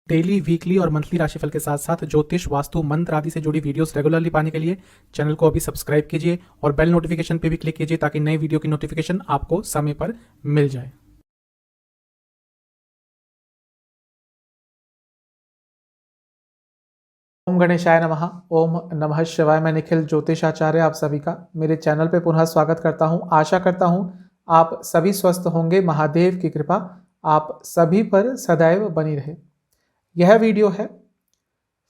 Daily, weekly और monthly राशिफल के साथ साथ ज्योतिष, वास्तु, मंत्र आदि से जुड़ी वीडियोस रेगुलरली पाने के लिए चैनल को अभी सब्सक्राइब कीजिए और बेल नोटिफिकेशन पे भी क्लिक कीजिए ताकि नई वीडियो की नोटिफिकेशन आपको समय पर मिल जाए। ओम गणेशाय नमः। ओम नमः शिवाय। मैं निखिल ज्योतिषाचार्य आप सभी का मेरे चैनल पे पुनः स्वागत करता हूं। आशा करता हूं आप सभी स्वस्थ होंगे। महादेव की कृपा आप सभी पर सदैव बनी रहे। यह वीडियो है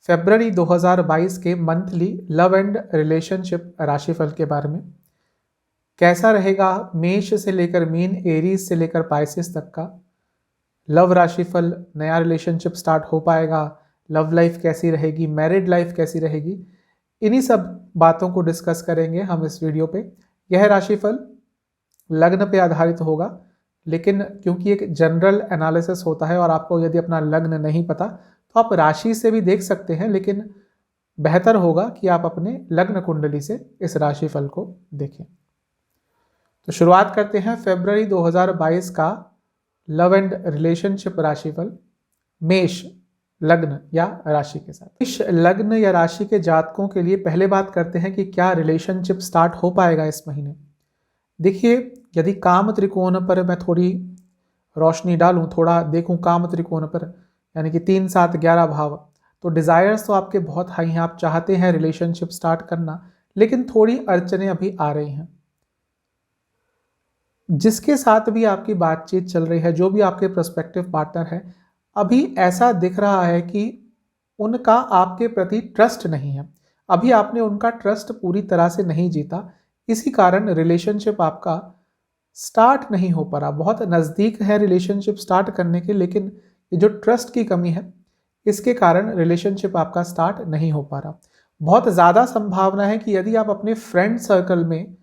फरवरी 2022 के मंथली लव एंड रिलेशनशिप राशिफल के बारे में। कैसा रहेगा मेष से लेकर मीन, एरीज से लेकर पाइसेस तक का लव राशिफल, नया रिलेशनशिप स्टार्ट हो पाएगा, लव लाइफ कैसी रहेगी, मैरिड लाइफ कैसी रहेगी, इन्हीं सब बातों को डिस्कस करेंगे हम इस वीडियो पे। यह राशिफल लग्न पे आधारित होगा, लेकिन क्योंकि एक जनरल एनालिसिस होता है और आपको यदि अपना लग्न नहीं पता तो आप राशि से भी देख सकते हैं, लेकिन बेहतर होगा कि आप अपने लग्न कुंडली से इस राशिफल को देखें। तो शुरुआत करते हैं फरवरी 2022 का लव एंड रिलेशनशिप राशिफल मेष लग्न या राशि के साथ। मेष लग्न या राशि के जातकों के लिए पहले बात करते हैं कि क्या रिलेशनशिप स्टार्ट हो पाएगा इस महीने। देखिए, यदि काम त्रिकोण पर मैं थोड़ी रोशनी डालूं, थोड़ा देखूं काम त्रिकोण पर, यानी कि 3, 7, 11 भाव, तो डिजायर्स तो आपके बहुत हाई हैं, आप चाहते हैं रिलेशनशिप स्टार्ट करना, लेकिन थोड़ी अड़चने अभी आ रही हैं। जिसके साथ भी आपकी बातचीत चल रही है, जो भी आपके प्रोस्पेक्टिव पार्टनर है, अभी ऐसा दिख रहा है कि उनका आपके प्रति ट्रस्ट नहीं है। अभी आपने उनका ट्रस्ट पूरी तरह से नहीं जीता, इसी कारण रिलेशनशिप आपका स्टार्ट नहीं हो पा रहा। बहुत नज़दीक है रिलेशनशिप स्टार्ट करने के, लेकिन ये जो ट्रस्ट की कमी है इसके कारण रिलेशनशिप आपका स्टार्ट नहीं हो पा रहा। बहुत ज़्यादा संभावना है कि यदि आप अपने फ्रेंड सर्कल में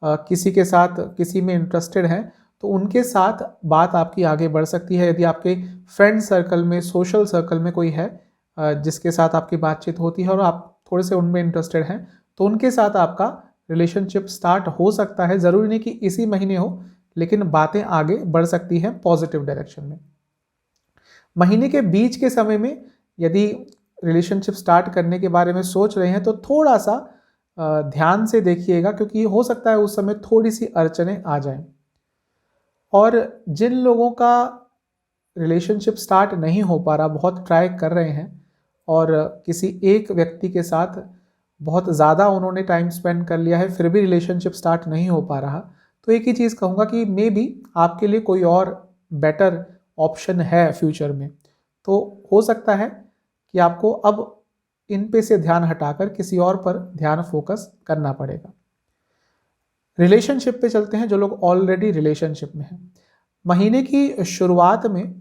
किसी के साथ किसी में इंटरेस्टेड हैं तो उनके साथ बात आपकी आगे बढ़ सकती है। यदि आपके फ्रेंड सर्कल में, सोशल सर्कल में कोई है जिसके साथ आपकी बातचीत होती है और आप थोड़े से उनमें इंटरेस्टेड हैं, तो उनके साथ आपका रिलेशनशिप स्टार्ट हो सकता है। ज़रूरी नहीं कि इसी महीने हो, लेकिन बातें आगे बढ़ सकती हैं पॉजिटिव डायरेक्शन में। महीने के बीच के समय में यदि रिलेशनशिप स्टार्ट करने के बारे में सोच रहे हैं तो थोड़ा सा ध्यान से देखिएगा, क्योंकि हो सकता है उस समय थोड़ी सी अड़चनें आ जाएं। और जिन लोगों का रिलेशनशिप स्टार्ट नहीं हो पा रहा, बहुत ट्राई कर रहे हैं और किसी एक व्यक्ति के साथ बहुत ज़्यादा उन्होंने टाइम स्पेंड कर लिया है, फिर भी रिलेशनशिप स्टार्ट नहीं हो पा रहा, तो एक ही चीज़ कहूँगा कि मे बी आपके लिए कोई और बेटर ऑप्शन है फ्यूचर में। तो हो सकता है कि आपको अब इन पे से ध्यान हटाकर किसी और पर ध्यान फोकस करना पड़ेगा। रिलेशनशिप पे चलते हैं, जो लोग ऑलरेडी रिलेशनशिप में हैं। महीने की शुरुआत में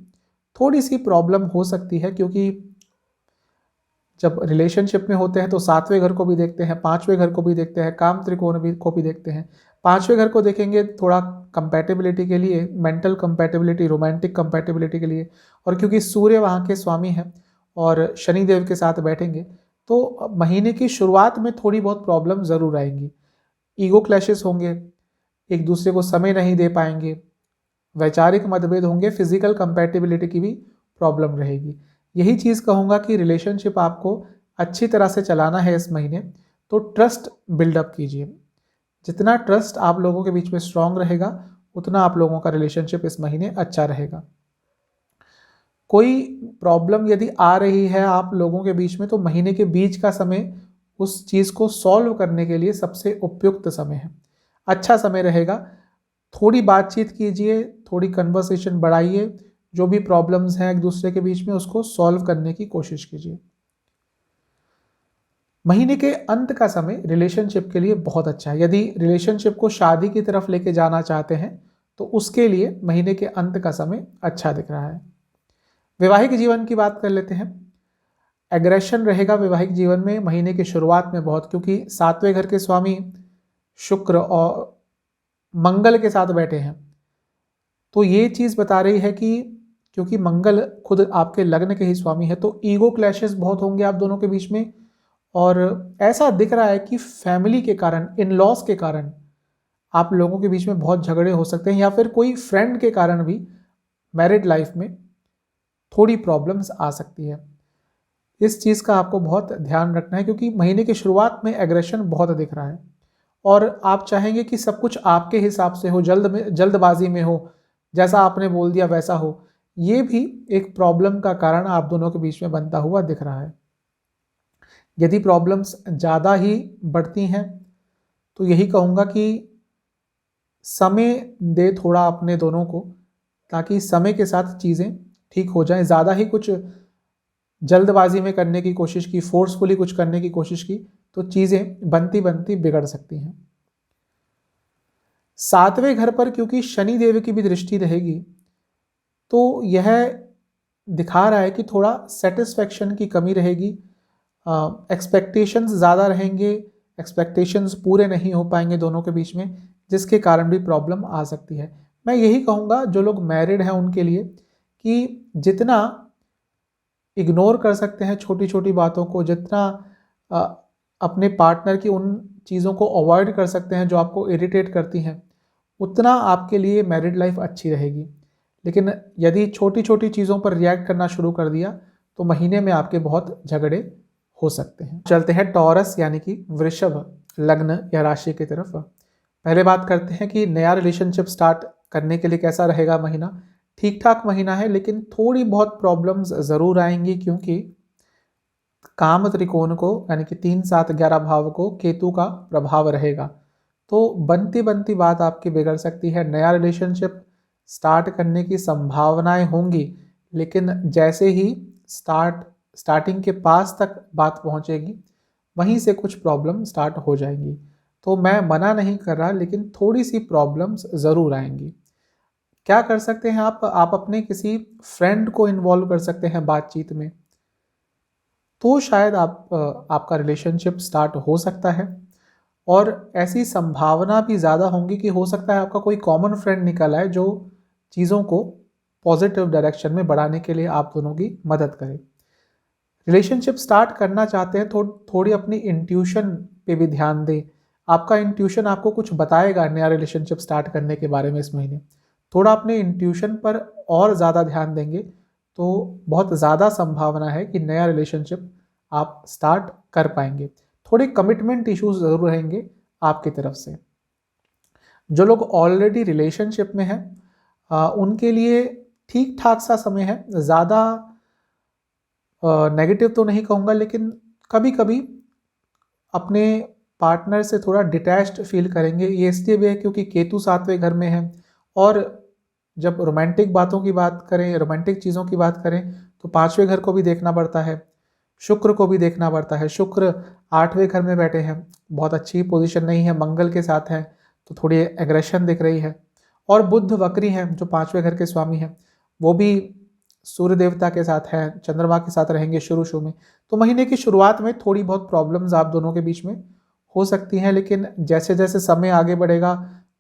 थोड़ी सी प्रॉब्लम हो सकती है, क्योंकि जब रिलेशनशिप में होते हैं तो 7वें घर को भी देखते हैं, 5वें घर को भी देखते हैं, काम त्रिकोण भी को भी देखते हैं। 5वें घर को देखेंगे थोड़ा कंपैटिबिलिटी के लिए, मेंटल कंपैटिबिलिटी, रोमांटिक कंपैटिबिलिटी के लिए, और क्योंकि सूर्य वहाँ के स्वामी हैं और शनिदेव के साथ बैठेंगे, तो महीने की शुरुआत में थोड़ी बहुत प्रॉब्लम ज़रूर आएंगी। ईगो क्लैशेस होंगे, एक दूसरे को समय नहीं दे पाएंगे, वैचारिक मतभेद होंगे, फिजिकल कंपैटिबिलिटी की भी प्रॉब्लम रहेगी। यही चीज़ कहूँगा कि रिलेशनशिप आपको अच्छी तरह से चलाना है इस महीने, तो ट्रस्ट बिल्डअप कीजिए। जितना ट्रस्ट आप लोगों के बीच में स्ट्रांग रहेगा, उतना आप लोगों का रिलेशनशिप इस महीने अच्छा रहेगा। कोई प्रॉब्लम यदि आ रही है आप लोगों के बीच में, तो महीने के बीच का समय उस चीज़ को सॉल्व करने के लिए सबसे उपयुक्त समय है, अच्छा समय रहेगा। थोड़ी बातचीत कीजिए, थोड़ी कन्वर्सेशन बढ़ाइए, जो भी प्रॉब्लम्स हैं एक दूसरे के बीच में उसको सॉल्व करने की कोशिश कीजिए। महीने के अंत का समय रिलेशनशिप के लिए बहुत अच्छा है। यदि रिलेशनशिप को शादी की तरफ लेके जाना चाहते हैं तो उसके लिए महीने के अंत का समय अच्छा दिख रहा है। वैवाहिक जीवन की बात कर लेते हैं। एग्रेशन रहेगा वैवाहिक जीवन में महीने की शुरुआत में बहुत, क्योंकि 7वें घर के स्वामी शुक्र और मंगल के साथ बैठे हैं। तो ये चीज़ बता रही है कि क्योंकि मंगल खुद आपके लग्न के ही स्वामी है, तो ईगो क्लैशेस बहुत होंगे आप दोनों के बीच में। और ऐसा दिख रहा है कि फैमिली के कारण, इन लॉज के कारण आप लोगों के बीच में बहुत झगड़े हो सकते हैं, या फिर कोई फ्रेंड के कारण भी मैरिड लाइफ में थोड़ी प्रॉब्लम्स आ सकती है। इस चीज़ का आपको बहुत ध्यान रखना है क्योंकि महीने की शुरुआत में एग्रेशन बहुत दिख रहा है और आप चाहेंगे कि सब कुछ आपके हिसाब से हो, जल्दबाजी में हो, जैसा आपने बोल दिया वैसा हो। ये भी एक प्रॉब्लम का कारण आप दोनों के बीच में बनता हुआ दिख रहा है। यदि प्रॉब्लम्स ज़्यादा ही बढ़ती हैं तो यही कहूँगा कि समय दे थोड़ा अपने दोनों को, ताकि समय के साथ चीज़ें ठीक हो जाएं। ज़्यादा ही कुछ जल्दबाजी में करने की कोशिश की, फोर्सफुली कुछ करने की कोशिश की, तो चीज़ें बनती बनती बिगड़ सकती हैं। 7वें घर पर क्योंकि शनि देव की भी दृष्टि रहेगी, तो यह दिखा रहा है कि थोड़ा सेटिस्फेक्शन की कमी रहेगी, एक्सपेक्टेशंस ज़्यादा रहेंगे, एक्सपेक्टेशंस पूरे नहीं हो पाएंगे दोनों के बीच में, जिसके कारण भी प्रॉब्लम आ सकती है। मैं यही कहूँगा जो लोग मैरिड हैं उनके लिए कि जितना इग्नोर कर सकते हैं छोटी छोटी बातों को, जितना अ, अपने पार्टनर की उन चीज़ों को अवॉइड कर सकते हैं जो आपको इरिटेट करती हैं, उतना आपके लिए मैरिड लाइफ अच्छी रहेगी। लेकिन यदि छोटी छोटी चीज़ों पर रिएक्ट करना शुरू कर दिया तो महीने में आपके बहुत झगड़े हो सकते हैं। चलते हैं टॉरस यानी कि वृषभ लग्न या राशि की तरफ। पहले बात करते हैं कि नया रिलेशनशिप स्टार्ट करने के लिए कैसा रहेगा महीना। ठीक ठाक महीना है, लेकिन थोड़ी बहुत प्रॉब्लम्स ज़रूर आएंगी क्योंकि काम त्रिकोण को यानी कि 3, 7, 11 भाव को केतु का प्रभाव रहेगा। तो बनती बनती बात आपकी बिगड़ सकती है। नया रिलेशनशिप स्टार्ट करने की संभावनाएं होंगी, लेकिन जैसे ही स्टार्टिंग के पास तक बात पहुंचेगी, वहीं से कुछ प्रॉब्लम स्टार्ट हो जाएंगी। तो मैं मना नहीं कर रहा, लेकिन थोड़ी सी प्रॉब्लम्स ज़रूर आएंगी। क्या कर सकते हैं आप अपने किसी फ्रेंड को इन्वॉल्व कर सकते हैं बातचीत में, तो शायद आपका रिलेशनशिप स्टार्ट हो सकता है। और ऐसी संभावना भी ज़्यादा होंगी कि हो सकता है आपका कोई कॉमन फ्रेंड निकल आए जो चीज़ों को पॉजिटिव डायरेक्शन में बढ़ाने के लिए आप दोनों की मदद करे। रिलेशनशिप स्टार्ट करना चाहते हैं तो थोड़ी अपनी इंट्यूशन पे भी ध्यान दें। आपका इंट्यूशन आपको कुछ बताएगा नया रिलेशनशिप स्टार्ट करने के बारे में इस महीने। थोड़ा अपने इंट्यूशन पर और ज़्यादा ध्यान देंगे तो बहुत ज़्यादा संभावना है कि नया रिलेशनशिप आप स्टार्ट कर पाएंगे। थोड़े कमिटमेंट इश्यूज ज़रूर रहेंगे आपकी तरफ से। जो लोग ऑलरेडी रिलेशनशिप में हैं उनके लिए ठीक ठाक सा समय है। ज़्यादा नेगेटिव तो नहीं कहूँगा, लेकिन कभी कभी अपने पार्टनर से थोड़ा डिटैच्ड फील करेंगे। ये इसलिए भी है क्योंकि केतु 7वें घर में है, और जब रोमांटिक बातों की बात करें, रोमांटिक चीज़ों की बात करें, तो 5वें घर को भी देखना पड़ता है, शुक्र को भी देखना पड़ता है। शुक्र 8वें घर में बैठे हैं, बहुत अच्छी पोजीशन नहीं है, मंगल के साथ हैं, तो थोड़ी एग्रेशन दिख रही है। और बुध वक्री हैं जो 5वें घर के स्वामी हैं, वो भी सूर्य देवता के साथ हैं, चंद्रमा के साथ रहेंगे शुरू में। तो महीने की शुरुआत में थोड़ी बहुत प्रॉब्लम्स आप दोनों के बीच में हो सकती हैं, लेकिन जैसे जैसे समय आगे बढ़ेगा,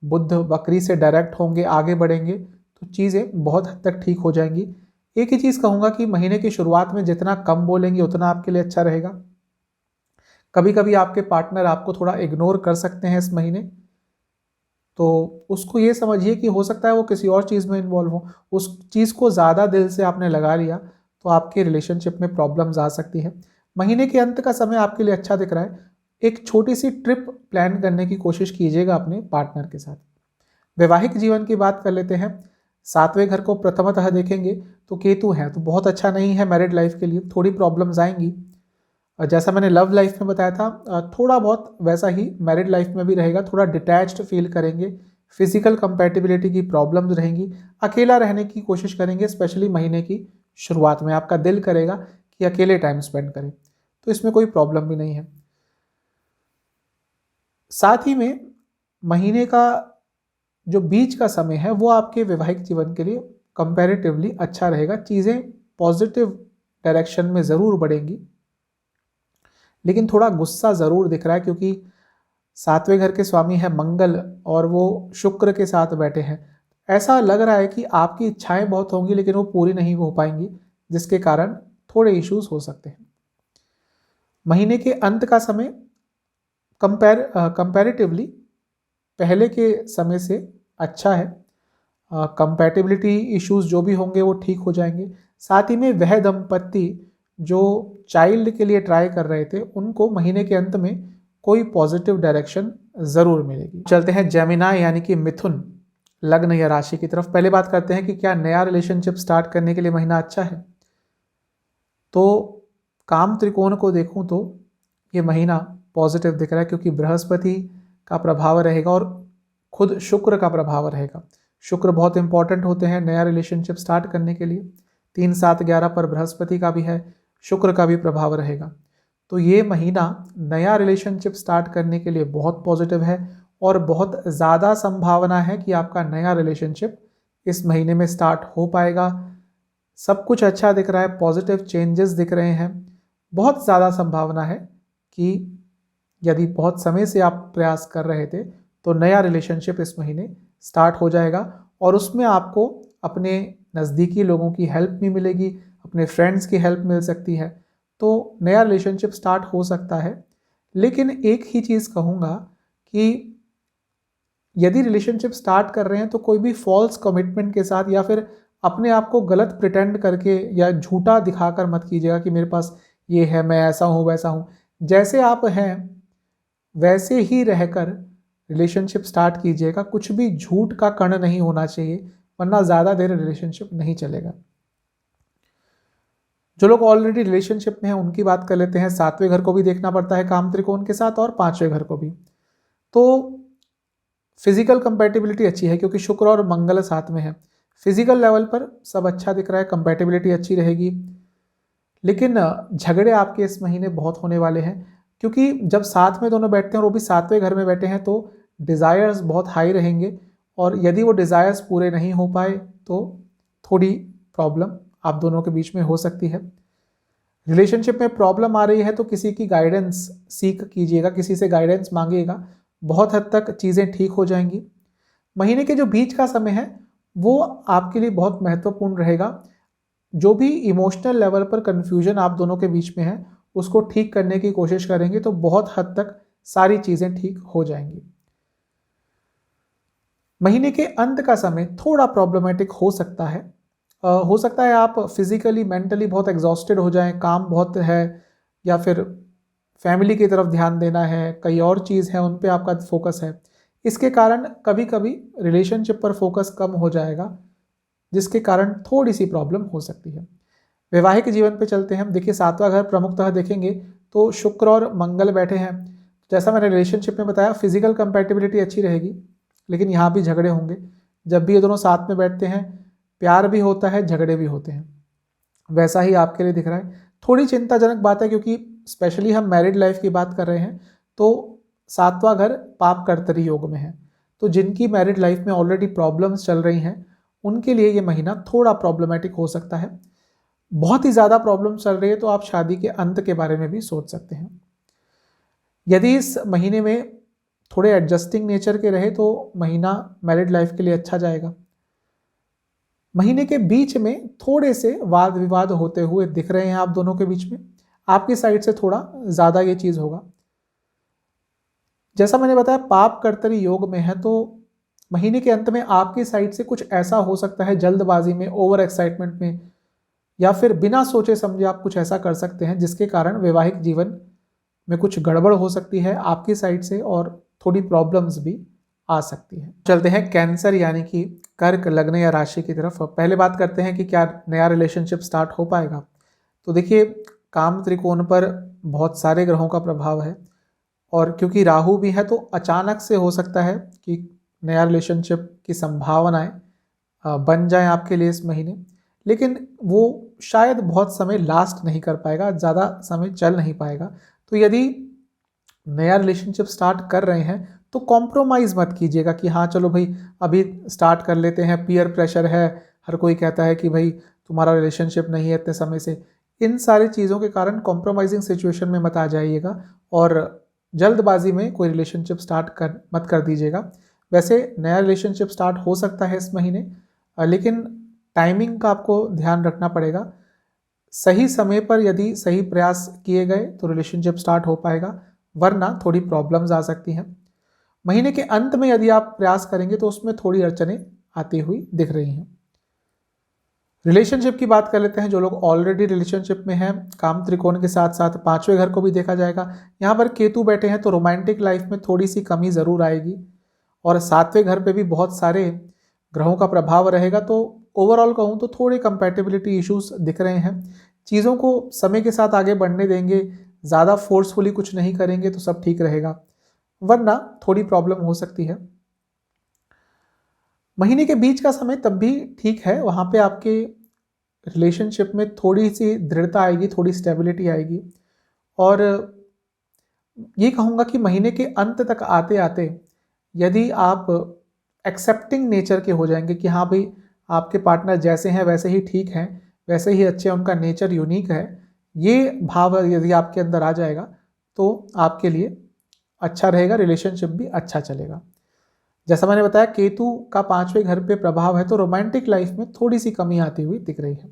बुध वक्री से डायरेक्ट होंगे, आगे बढ़ेंगे, तो चीज़ें बहुत हद तक ठीक हो जाएंगी। एक ही चीज़ कहूँगा कि महीने की शुरुआत में जितना कम बोलेंगे उतना आपके लिए अच्छा रहेगा। कभी कभी आपके पार्टनर आपको थोड़ा इग्नोर कर सकते हैं इस महीने, तो उसको ये समझिए कि हो सकता है वो किसी और चीज़ में इन्वॉल्व हो। उस चीज़ को ज़्यादा दिल से आपने लगा लिया तो आपके रिलेशनशिप में प्रॉब्लम्स आ सकती है। महीने के अंत का समय आपके लिए अच्छा दिख रहा है। एक छोटी सी ट्रिप प्लान करने की कोशिश कीजिएगा अपने पार्टनर के साथ। वैवाहिक जीवन की बात कर लेते हैं। 7वें घर को प्रथमतः देखेंगे तो केतु है, तो बहुत अच्छा नहीं है मैरिड लाइफ के लिए, थोड़ी प्रॉब्लम्स आएंगी। जैसा मैंने लव लाइफ में बताया था, थोड़ा बहुत वैसा ही मैरिड लाइफ में भी रहेगा। थोड़ा डिटैच्ड फील करेंगे, फिजिकल कंपैटिबिलिटी की प्रॉब्लम्स रहेंगी, अकेला रहने की कोशिश करेंगे, स्पेशली महीने की शुरुआत में आपका दिल करेगा कि अकेले टाइम स्पेंड करें, तो इसमें कोई प्रॉब्लम भी नहीं है। साथ ही में महीने का जो बीच का समय है वो आपके वैवाहिक जीवन के लिए कंपैरेटिवली अच्छा रहेगा। चीज़ें पॉजिटिव डायरेक्शन में ज़रूर बढ़ेंगी, लेकिन थोड़ा गुस्सा ज़रूर दिख रहा है क्योंकि 7वें घर के स्वामी है मंगल और वो शुक्र के साथ बैठे हैं। ऐसा लग रहा है कि आपकी इच्छाएं बहुत होंगी लेकिन वो पूरी नहीं हो पाएंगी, जिसके कारण थोड़े इश्यूज हो सकते हैं। महीने के अंत का समय कंपैरेटिवली पहले के समय से अच्छा है। कंपैटिबिलिटी इश्यूज जो भी होंगे वो ठीक हो जाएंगे। साथ ही में वह दंपत्ति जो चाइल्ड के लिए ट्राई कर रहे थे उनको महीने के अंत में कोई पॉजिटिव डायरेक्शन ज़रूर मिलेगी। चलते हैं जेमिनाई यानी कि मिथुन लग्न या राशि की तरफ। पहले बात करते हैं कि क्या नया रिलेशनशिप स्टार्ट करने के लिए महीना अच्छा है। तो काम त्रिकोण को देखूं तो ये महीना पॉजिटिव दिख रहा है, क्योंकि बृहस्पति का प्रभाव रहेगा और खुद शुक्र का प्रभाव रहेगा। शुक्र बहुत इंपॉर्टेंट होते हैं नया रिलेशनशिप स्टार्ट करने के लिए। 3, 7, 11 पर बृहस्पति का भी है, शुक्र का भी प्रभाव रहेगा। तो ये महीना नया रिलेशनशिप स्टार्ट करने के लिए बहुत पॉजिटिव है और बहुत ज़्यादा संभावना है कि आपका नया रिलेशनशिप इस महीने में स्टार्ट हो पाएगा। सब कुछ अच्छा दिख रहा है, पॉजिटिव चेंजेस दिख रहे हैं। बहुत ज़्यादा संभावना है कि यदि बहुत समय से आप प्रयास कर रहे थे तो नया रिलेशनशिप इस महीने स्टार्ट हो जाएगा और उसमें आपको अपने नज़दीकी लोगों की हेल्प भी मिलेगी, अपने फ्रेंड्स की हेल्प मिल सकती है। तो नया रिलेशनशिप स्टार्ट हो सकता है। लेकिन एक ही चीज़ कहूँगा कि यदि रिलेशनशिप स्टार्ट कर रहे हैं तो कोई भी फॉल्स कमिटमेंट के साथ या फिर अपने आप को गलत प्रिटेंड करके या झूठा दिखाकर मत कीजिएगा कि मेरे पास ये है, मैं ऐसा हूँ वैसा हूँ। जैसे आप हैं वैसे ही रहकर रिलेशनशिप स्टार्ट कीजिएगा। कुछ भी झूठ का कण नहीं होना चाहिए, वरना ज़्यादा देर रिलेशनशिप नहीं चलेगा। जो लोग ऑलरेडी रिलेशनशिप में हैं उनकी बात कर लेते हैं। 7वें घर को भी देखना पड़ता है काम त्रिकोण के साथ और 5वें घर को भी। तो फिजिकल कंपैटिबिलिटी अच्छी है क्योंकि शुक्र और मंगल साथ में है। फिजिकल लेवल पर सब अच्छा दिख रहा है, कंपैटिबिलिटी अच्छी रहेगी। लेकिन झगड़े आपके इस महीने बहुत होने वाले हैं, क्योंकि जब साथ में दोनों बैठते हैं और वो भी 7वें घर में बैठे हैं तो डिज़ायर्स बहुत हाई रहेंगे और यदि वो डिज़ायर्स पूरे नहीं हो पाए तो थोड़ी प्रॉब्लम आप दोनों के बीच में हो सकती है। रिलेशनशिप में प्रॉब्लम आ रही है तो किसी की गाइडेंस सीख कीजिएगा, किसी से गाइडेंस मांगिएगा, बहुत हद तक चीज़ें ठीक हो जाएंगी। महीने के जो बीच का समय है वो आपके लिए बहुत महत्वपूर्ण रहेगा। जो भी इमोशनल लेवल पर कन्फ्यूजन आप दोनों के बीच में है उसको ठीक करने की कोशिश करेंगे तो बहुत हद तक सारी चीज़ें ठीक हो जाएंगी। महीने के अंत का समय थोड़ा प्रॉब्लमेटिक हो सकता है। हो सकता है आप फिजिकली मेंटली बहुत एग्जॉस्टेड हो जाएं, काम बहुत है या फिर फैमिली की तरफ ध्यान देना है, कई और चीज़ है उन पे आपका फोकस है। इसके कारण कभी कभी रिलेशनशिप पर फोकस कम हो जाएगा, जिसके कारण थोड़ी सी प्रॉब्लम हो सकती है। वैवाहिक जीवन पे चलते हैं। देखिए 7वां घर प्रमुखतः देखेंगे तो शुक्र और मंगल बैठे हैं। जैसा मैंने रिलेशनशिप में बताया फिजिकल कंपैटिबिलिटी अच्छी रहेगी, लेकिन यहाँ भी झगड़े होंगे। जब भी ये दोनों साथ में बैठते हैं प्यार भी होता है, झगड़े भी होते हैं। वैसा ही आपके लिए दिख रहा है। थोड़ी चिंताजनक बात है क्योंकि स्पेशली हम मैरिड लाइफ की बात कर रहे हैं तो 7वां घर पाप कर्तरी योग में है। तो जिनकी मैरिड लाइफ में ऑलरेडी प्रॉब्लम्स चल रही हैं उनके लिए ये महीना थोड़ा प्रॉब्लमेटिक हो सकता है। बहुत ही ज़्यादा प्रॉब्लम चल रही है तो आप शादी के अंत के बारे में भी सोच सकते हैं। यदि इस महीने में थोड़े एडजस्टिंग नेचर के रहे तो महीना मैरिड लाइफ के लिए अच्छा जाएगा। महीने के बीच में थोड़े से वाद विवाद होते हुए दिख रहे हैं आप दोनों के बीच में। आपकी साइड से थोड़ा ज़्यादा ये चीज़ होगा। जैसा मैंने बताया पाप कर्तरी योग में है तो महीने के अंत में आपकी साइड से कुछ ऐसा हो सकता है, जल्दबाजी में, ओवर एक्साइटमेंट में या फिर बिना सोचे समझे आप कुछ ऐसा कर सकते हैं जिसके कारण वैवाहिक जीवन में कुछ गड़बड़ हो सकती है आपकी साइड से और थोड़ी प्रॉब्लम्स भी आ सकती है। चलते हैं कैंसर यानी कि कर्क लग्न या राशि की तरफ। पहले बात करते हैं कि क्या नया रिलेशनशिप स्टार्ट हो पाएगा। तो देखिए काम त्रिकोण पर बहुत सारे ग्रहों का प्रभाव है और क्योंकि राहु भी है तो अचानक से हो सकता है कि नया रिलेशनशिप की संभावनाएं बन जाएं आपके लिए इस महीने। लेकिन वो शायद बहुत समय लास्ट नहीं कर पाएगा, ज़्यादा समय चल नहीं पाएगा। तो यदि नया रिलेशनशिप स्टार्ट कर रहे हैं तो कॉम्प्रोमाइज़ मत कीजिएगा कि हाँ चलो भाई अभी स्टार्ट कर लेते हैं, पीयर प्रेशर है, हर कोई कहता है कि भाई तुम्हारा रिलेशनशिप नहीं है इतने समय से। इन सारी चीज़ों के कारण कॉम्प्रोमाइजिंग सिचुएशन में मत आ जाइएगा और जल्दबाजी में कोई रिलेशनशिप स्टार्ट मत कर दीजिएगा। वैसे नया रिलेशनशिप स्टार्ट हो सकता है इस महीने, लेकिन टाइमिंग का आपको ध्यान रखना पड़ेगा। सही समय पर यदि सही प्रयास किए गए तो रिलेशनशिप स्टार्ट हो पाएगा, वरना थोड़ी प्रॉब्लम्स आ सकती हैं। महीने के अंत में यदि आप प्रयास करेंगे तो उसमें थोड़ी अड़चनें आती हुई दिख रही हैं। रिलेशनशिप की बात कर लेते हैं। जो लोग ऑलरेडी रिलेशनशिप में हैं, काम त्रिकोण के साथ साथ पांचवें घर को भी देखा जाएगा। यहाँ पर केतु बैठे हैं तो रोमांटिक लाइफ में थोड़ी सी कमी ज़रूर आएगी, और सातवें घर पे भी बहुत सारे ग्रहों का प्रभाव रहेगा। तो ओवरऑल कहूँ तो थोड़े कंपैटिबिलिटी इश्यूज दिख रहे हैं। चीज़ों को समय के साथ आगे बढ़ने देंगे, ज़्यादा फोर्सफुली कुछ नहीं करेंगे तो सब ठीक रहेगा, वरना थोड़ी प्रॉब्लम हो सकती है। महीने के बीच का समय तब भी ठीक है, वहाँ पे आपके रिलेशनशिप में थोड़ी सी दृढ़ता आएगी, थोड़ी स्टेबिलिटी आएगी। और ये कहूँगा कि महीने के अंत तक आते आते यदि आप एक्सेप्टिंग नेचर के हो जाएंगे कि हाँ भाई आपके पार्टनर जैसे हैं वैसे ही ठीक हैं, वैसे ही अच्छे हैं, उनका नेचर यूनिक है, ये भाव यदि आपके अंदर आ जाएगा तो आपके लिए अच्छा रहेगा, रिलेशनशिप भी अच्छा चलेगा। जैसा मैंने बताया केतु का पांचवें घर पे प्रभाव है तो रोमांटिक लाइफ में थोड़ी सी कमी आती हुई दिख रही है।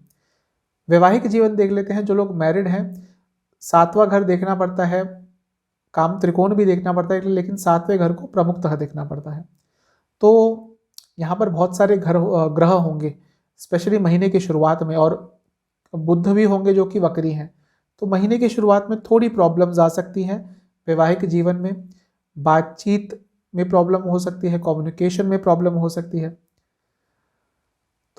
वैवाहिक जीवन देख लेते हैं। जो लोग मैरिड हैं, सातवां घर देखना पड़ता है, काम त्रिकोण भी देखना पड़ता है, लेकिन सातवें घर को प्रमुखतः देखना पड़ता है। तो यहाँ पर बहुत सारे ग्रह होंगे स्पेशली महीने की शुरुआत में, और बुध भी होंगे जो कि वक्री हैं। तो महीने की शुरुआत में थोड़ी प्रॉब्लम्स आ सकती हैं वैवाहिक जीवन में, बातचीत में प्रॉब्लम हो सकती है, कम्युनिकेशन में प्रॉब्लम हो सकती है।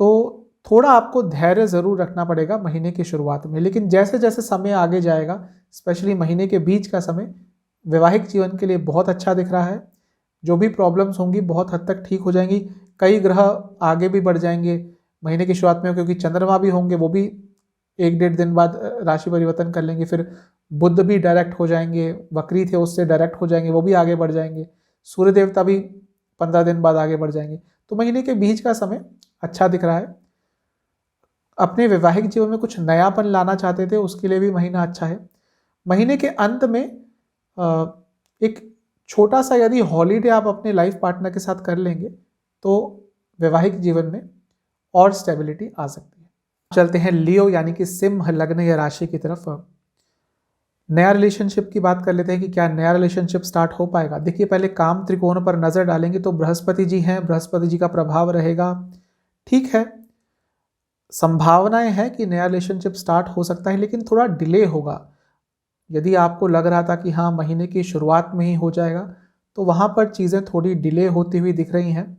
तो थोड़ा आपको धैर्य ज़रूर रखना पड़ेगा महीने की शुरुआत में, लेकिन जैसे जैसे समय आगे जाएगा, स्पेशली महीने के बीच का समय वैवाहिक जीवन के लिए बहुत अच्छा दिख रहा है। जो भी प्रॉब्लम्स होंगी बहुत हद तक ठीक हो जाएंगी। कई ग्रह आगे भी बढ़ जाएंगे महीने की शुरुआत में, क्योंकि चंद्रमा भी होंगे, वो भी 1-1.5 दिन बाद राशि परिवर्तन कर लेंगे। फिर बुध भी डायरेक्ट हो जाएंगे, वक्री थे उससे डायरेक्ट हो जाएंगे, वो भी आगे बढ़ जाएंगे। सूर्य देवता भी 15 दिन बाद आगे बढ़ जाएंगे। तो महीने के बीच का समय अच्छा दिख रहा है। अपने वैवाहिक जीवन में कुछ नयापन लाना चाहते थे उसके लिए भी महीना अच्छा है। महीने के अंत में एक छोटा सा यदि हॉलीडे आप अपने लाइफ पार्टनर के साथ कर लेंगे तो वैवाहिक जीवन में और स्टेबिलिटी आ सकती है। चलते हैं लियो यानी कि सिंह लग्न या राशि की तरफ। नया रिलेशनशिप की बात कर लेते हैं कि क्या नया रिलेशनशिप स्टार्ट हो पाएगा। देखिए पहले काम त्रिकोण पर नजर डालेंगे तो बृहस्पति जी हैं, बृहस्पति जी का प्रभाव रहेगा, ठीक है। संभावनाएं हैं कि नया रिलेशनशिप स्टार्ट हो सकता है, लेकिन थोड़ा डिले होगा। यदि आपको लग रहा था कि हाँ महीने की शुरुआत में ही हो जाएगा, तो वहाँ पर चीज़ें थोड़ी डिले होती हुई दिख रही हैं।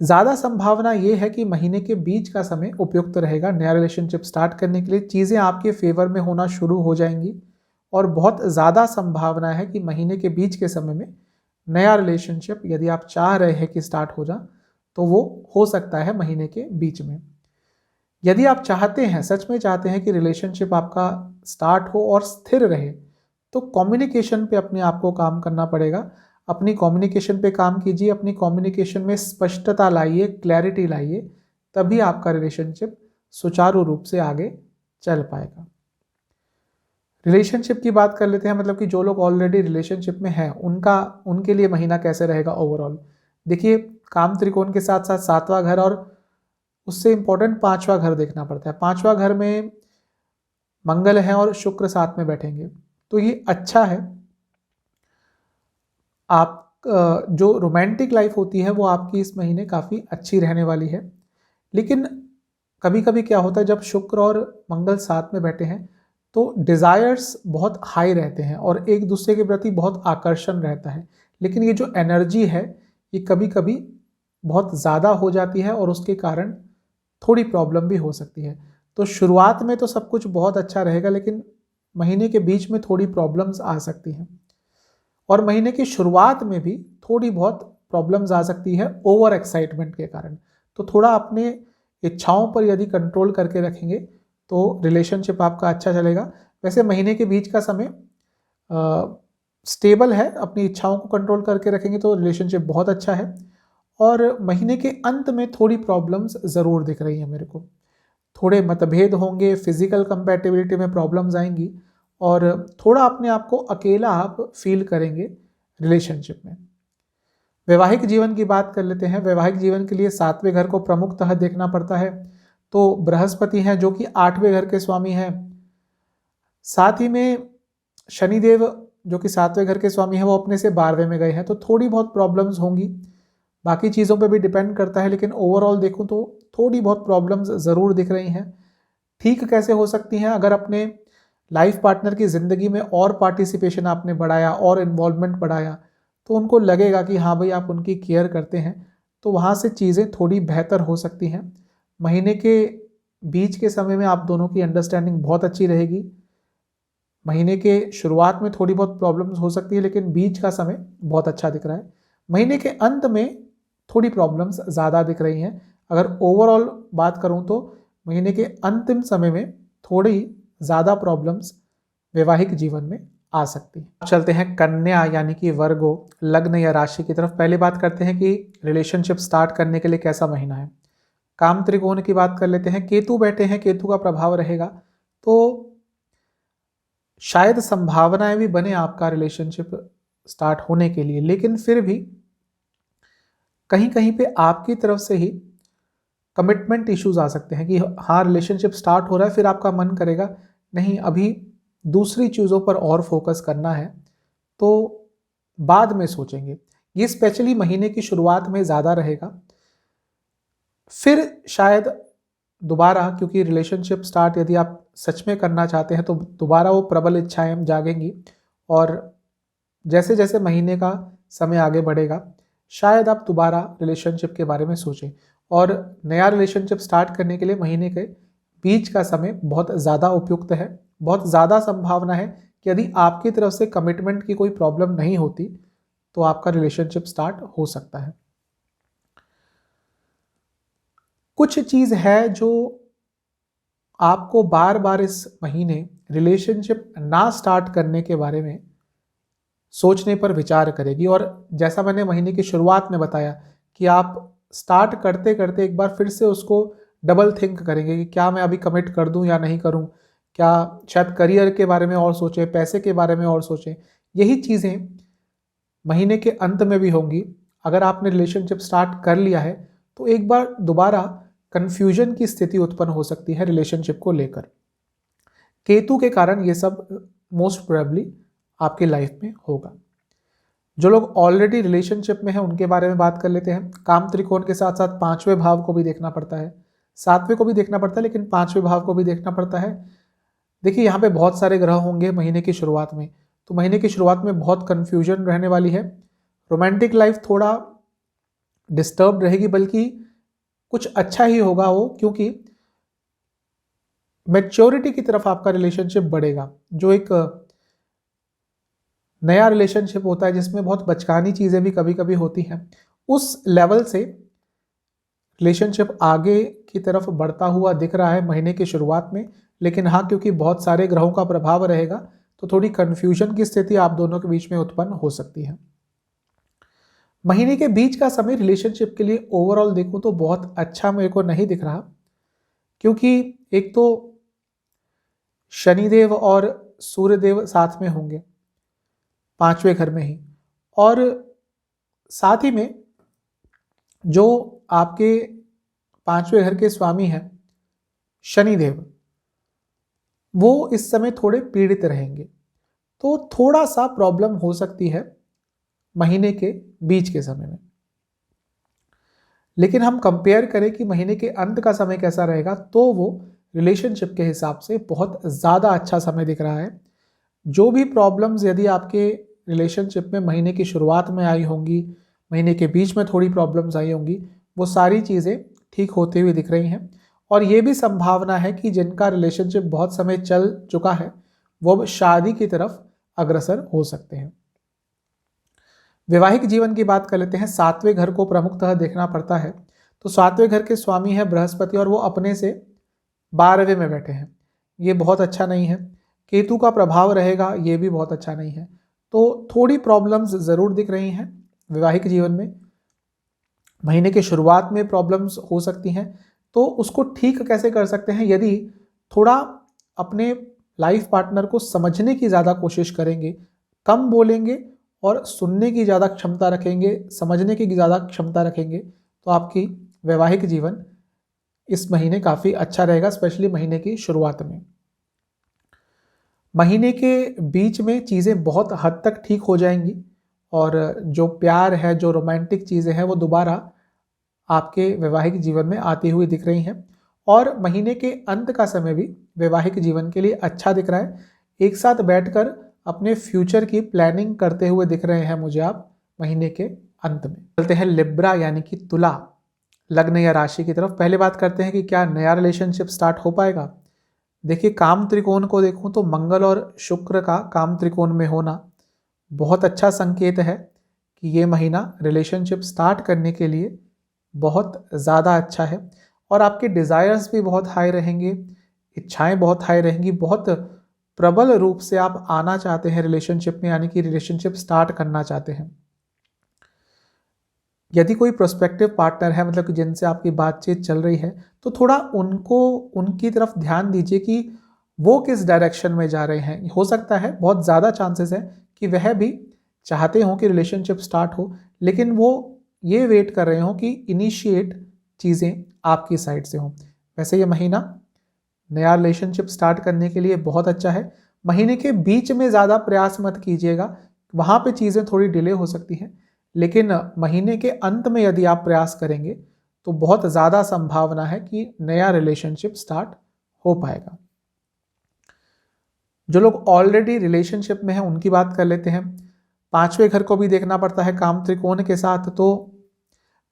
ज़्यादा संभावना ये है कि महीने के बीच का समय उपयुक्त रहेगा नया रिलेशनशिप स्टार्ट करने के लिए। चीज़ें आपके फेवर में होना शुरू हो जाएंगी, और बहुत ज़्यादा संभावना है कि महीने के बीच के समय में नया रिलेशनशिप यदि आप चाह रहे हैं कि स्टार्ट हो जाए तो वो हो सकता है महीने के बीच में। यदि आप चाहते हैं, सच में चाहते हैं कि रिलेशनशिप आपका स्टार्ट हो और स्थिर रहे, तो कम्युनिकेशन पे अपने आप को काम करना पड़ेगा। अपनी कम्युनिकेशन पे काम कीजिए, अपनी कम्युनिकेशन में स्पष्टता लाइए, क्लैरिटी लाइए, तभी आपका रिलेशनशिप सुचारू रूप से आगे चल पाएगा। रिलेशनशिप की बात कर लेते हैं, मतलब कि जो लोग ऑलरेडी रिलेशनशिप में हैं उनके लिए महीना कैसे रहेगा ओवरऑल। देखिए काम त्रिकोण के साथ साथ सातवां घर और उससे इंपॉर्टेंट पांचवा घर देखना पड़ता है। पांचवा घर में मंगल है और शुक्र साथ में बैठेंगे, तो ये अच्छा है। आप जो रोमांटिक लाइफ होती है वो आपकी इस महीने काफ़ी अच्छी रहने वाली है। लेकिन कभी कभी क्या होता है, जब शुक्र और मंगल साथ में बैठे हैं तो डिज़ायर्स बहुत हाई रहते हैं और एक दूसरे के प्रति बहुत आकर्षण रहता है। लेकिन ये जो एनर्जी है ये कभी कभी बहुत ज़्यादा हो जाती है और उसके कारण थोड़ी प्रॉब्लम भी हो सकती है। तो शुरुआत में तो सब कुछ बहुत अच्छा रहेगा, लेकिन महीने के बीच में थोड़ी प्रॉब्लम्स आ सकती हैं, और महीने की शुरुआत में भी थोड़ी बहुत प्रॉब्लम्स आ सकती है ओवर एक्साइटमेंट के कारण। तो थोड़ा अपने इच्छाओं पर यदि कंट्रोल करके रखेंगे तो रिलेशनशिप आपका अच्छा चलेगा। वैसे महीने के बीच का समय स्टेबल है, अपनी इच्छाओं को कंट्रोल करके रखेंगे तो रिलेशनशिप बहुत अच्छा है। और महीने के अंत में थोड़ी प्रॉब्लम्स ज़रूर दिख रही हैं मेरे को, थोड़े मतभेद होंगे, फिजिकल कंपैटिबिलिटी में प्रॉब्लम्स आएंगी, और थोड़ा अपने आप को अकेला आप फील करेंगे रिलेशनशिप में। वैवाहिक जीवन की बात कर लेते हैं। वैवाहिक जीवन के लिए सातवें घर को प्रमुखतः देखना पड़ता है, तो बृहस्पति हैं जो कि आठवें घर के स्वामी हैं। साथ ही में शनिदेव जो कि सातवें घर के स्वामी हैं वो अपने से 12वें में गए हैं, तो थोड़ी बहुत प्रॉब्लम्स होंगी। बाकी चीज़ों पे भी डिपेंड करता है, लेकिन ओवरऑल देखूं तो थोड़ी बहुत प्रॉब्लम्स ज़रूर दिख रही हैं। ठीक कैसे हो सकती हैं? अगर अपने लाइफ पार्टनर की ज़िंदगी में और पार्टिसिपेशन आपने बढ़ाया और इन्वॉल्वमेंट बढ़ाया, तो उनको लगेगा कि हाँ भाई आप उनकी केयर करते हैं, तो वहाँ से चीज़ें थोड़ी बेहतर हो सकती हैं। महीने के बीच के समय में आप दोनों की अंडरस्टैंडिंग बहुत अच्छी रहेगी। महीने के शुरुआत में थोड़ी बहुत प्रॉब्लम्स हो सकती है, लेकिन बीच का समय बहुत अच्छा दिख रहा है। महीने के अंत में थोड़ी प्रॉब्लम्स ज़्यादा दिख रही हैं। अगर ओवरऑल बात करूं तो महीने के अंतिम समय में थोड़ी ज़्यादा प्रॉब्लम्स वैवाहिक जीवन में आ सकती हैं। चलते हैं कन्या यानी कि वर्गो लग्न या राशि की तरफ। पहले बात करते हैं कि रिलेशनशिप स्टार्ट करने के लिए कैसा महीना है। काम त्रिकोण की बात कर लेते हैं। केतु बैठे हैं, केतु का प्रभाव रहेगा, तो शायद संभावनाएं भी बने आपका रिलेशनशिप स्टार्ट होने के लिए, लेकिन फिर भी कहीं कहीं पे आपकी तरफ से ही कमिटमेंट इश्यूज आ सकते हैं कि हाँ रिलेशनशिप स्टार्ट हो रहा है, फिर आपका मन करेगा नहीं अभी दूसरी चीज़ों पर और फोकस करना है, तो बाद में सोचेंगे। ये स्पेशली महीने की शुरुआत में ज़्यादा रहेगा। फिर शायद दोबारा, क्योंकि रिलेशनशिप स्टार्ट यदि आप सच में करना चाहते हैं तो दोबारा वो प्रबल इच्छाएं जागेंगी, और जैसे जैसे महीने का समय आगे बढ़ेगा शायद आप दोबारा रिलेशनशिप के बारे में सोचें। और नया रिलेशनशिप स्टार्ट करने के लिए महीने के बीच का समय बहुत ज़्यादा उपयुक्त है। बहुत ज़्यादा संभावना है कि यदि आपकी तरफ से कमिटमेंट की कोई प्रॉब्लम नहीं होती तो आपका रिलेशनशिप स्टार्ट हो सकता है। कुछ चीज़ है जो आपको बार बार इस महीने रिलेशनशिप ना स्टार्ट करने के बारे में सोचने पर विचार करेगी, और जैसा मैंने महीने की शुरुआत में बताया कि आप स्टार्ट करते करते एक बार फिर से उसको डबल थिंक करेंगे कि क्या मैं अभी कमिट कर दूं या नहीं करूं, क्या शायद करियर के बारे में और सोचें, पैसे के बारे में और सोचें। यही चीज़ें महीने के अंत में भी होंगी। अगर आपने रिलेशनशिप स्टार्ट कर लिया है तो एक बार दोबारा कन्फ्यूजन की स्थिति उत्पन्न हो सकती है रिलेशनशिप को लेकर। केतु के कारण ये सब मोस्ट प्रोबेबली आपकी लाइफ में होगा। जो लोग ऑलरेडी रिलेशनशिप में हैं उनके बारे में बात कर लेते हैं। काम त्रिकोण के साथ साथ पांचवें भाव को भी देखना पड़ता है, सातवें को भी देखना पड़ता है, लेकिन पांचवें भाव को भी देखना पड़ता है। देखिए यहाँ पे बहुत सारे ग्रह होंगे महीने की शुरुआत में, तो महीने की शुरुआत में बहुत कंफ्यूजन रहने वाली है। रोमांटिक लाइफ थोड़ा डिस्टर्ब रहेगी, बल्कि कुछ अच्छा ही होगा वो, क्योंकि मैच्योरिटी की तरफ आपका रिलेशनशिप बढ़ेगा। जो एक नया रिलेशनशिप होता है जिसमें बहुत बचकानी चीज़ें भी कभी कभी होती हैं, उस लेवल से रिलेशनशिप आगे की तरफ बढ़ता हुआ दिख रहा है महीने की शुरुआत में। लेकिन हाँ, क्योंकि बहुत सारे ग्रहों का प्रभाव रहेगा तो थोड़ी कन्फ्यूजन की स्थिति आप दोनों के बीच में उत्पन्न हो सकती है। महीने के बीच का समय रिलेशनशिप के लिए ओवरऑल देखूं तो बहुत अच्छा मेरे को नहीं दिख रहा, क्योंकि एक तो शनिदेव और सूर्यदेव साथ में होंगे पांचवें घर में ही, और साथ ही में जो आपके पांचवें घर के स्वामी हैं शनिदेव, वो इस समय थोड़े पीड़ित रहेंगे, तो थोड़ा सा प्रॉब्लम हो सकती है महीने के बीच के समय में। लेकिन हम कंपेयर करें कि महीने के अंत का समय कैसा रहेगा, तो वो रिलेशनशिप के हिसाब से बहुत ज़्यादा अच्छा समय दिख रहा है। जो भी प्रॉब्लम्स यदि आपके रिलेशनशिप में महीने की शुरुआत में आई होंगी, महीने के बीच में थोड़ी प्रॉब्लम्स आई होंगी, वो सारी चीज़ें ठीक होती हुई दिख रही हैं। और ये भी संभावना है कि जिनका रिलेशनशिप बहुत समय चल चुका है वो अब शादी की तरफ अग्रसर हो सकते हैं। वैवाहिक जीवन की बात कर लेते हैं। सातवें घर को प्रमुखतः देखना पड़ता है, तो सातवें घर के स्वामी है बृहस्पति, और वो अपने से 12वें में बैठे हैं। ये बहुत अच्छा नहीं है। केतु का प्रभाव रहेगा, ये भी बहुत अच्छा नहीं है। तो थोड़ी प्रॉब्लम्स ज़रूर दिख रही हैं वैवाहिक जीवन में। महीने के शुरुआत में प्रॉब्लम्स हो सकती हैं, तो उसको ठीक कैसे कर सकते हैं? यदि थोड़ा अपने लाइफ पार्टनर को समझने की ज़्यादा कोशिश करेंगे, कम बोलेंगे और सुनने की ज़्यादा क्षमता रखेंगे, समझने की ज़्यादा क्षमता रखेंगे, तो आपकी वैवाहिक जीवन इस महीने काफ़ी अच्छा रहेगा, स्पेशली महीने की शुरुआत में। महीने के बीच में चीज़ें बहुत हद तक ठीक हो जाएंगी, और जो प्यार है, जो रोमांटिक चीज़ें हैं वो दोबारा आपके वैवाहिक जीवन में आती हुई दिख रही हैं। और महीने के अंत का समय भी वैवाहिक जीवन के लिए अच्छा दिख रहा है। एक साथ बैठकर अपने फ्यूचर की प्लानिंग करते हुए दिख रहे हैं मुझे आप महीने के अंत में। चलते हैं लिब्रा यानी कि तुला लग्न या राशि की तरफ। पहले बात करते हैं कि क्या नया रिलेशनशिप स्टार्ट हो पाएगा। देखिए, काम त्रिकोण को देखूं तो मंगल और शुक्र का काम त्रिकोण में होना बहुत अच्छा संकेत है कि ये महीना रिलेशनशिप स्टार्ट करने के लिए बहुत ज़्यादा अच्छा है। और आपके डिज़ायर्स भी बहुत हाई रहेंगे, इच्छाएं बहुत हाई रहेंगी, बहुत प्रबल रूप से आप आना चाहते हैं रिलेशनशिप में, यानी कि रिलेशनशिप स्टार्ट करना चाहते हैं। यदि कोई प्रोस्पेक्टिव पार्टनर है, मतलब कि जिनसे आपकी बातचीत चल रही है, तो थोड़ा उनकी तरफ ध्यान दीजिए कि वो किस डायरेक्शन में जा रहे हैं। हो सकता है, बहुत ज़्यादा चांसेस है कि वह भी चाहते हों कि रिलेशनशिप स्टार्ट हो, लेकिन वो ये वेट कर रहे हों कि इनिशिएट चीज़ें आपकी साइड से हों। वैसे ये महीना नया रिलेशनशिप स्टार्ट करने के लिए बहुत अच्छा है। महीने के बीच में ज़्यादा प्रयास मत कीजिएगा, वहाँ पे चीज़ें थोड़ी डिले हो सकती हैं। लेकिन महीने के अंत में यदि आप प्रयास करेंगे तो बहुत ज़्यादा संभावना है कि नया रिलेशनशिप स्टार्ट हो पाएगा। जो लोग ऑलरेडी रिलेशनशिप में हैं उनकी बात कर लेते हैं। 5वें घर को भी देखना पड़ता है काम त्रिकोण के साथ, तो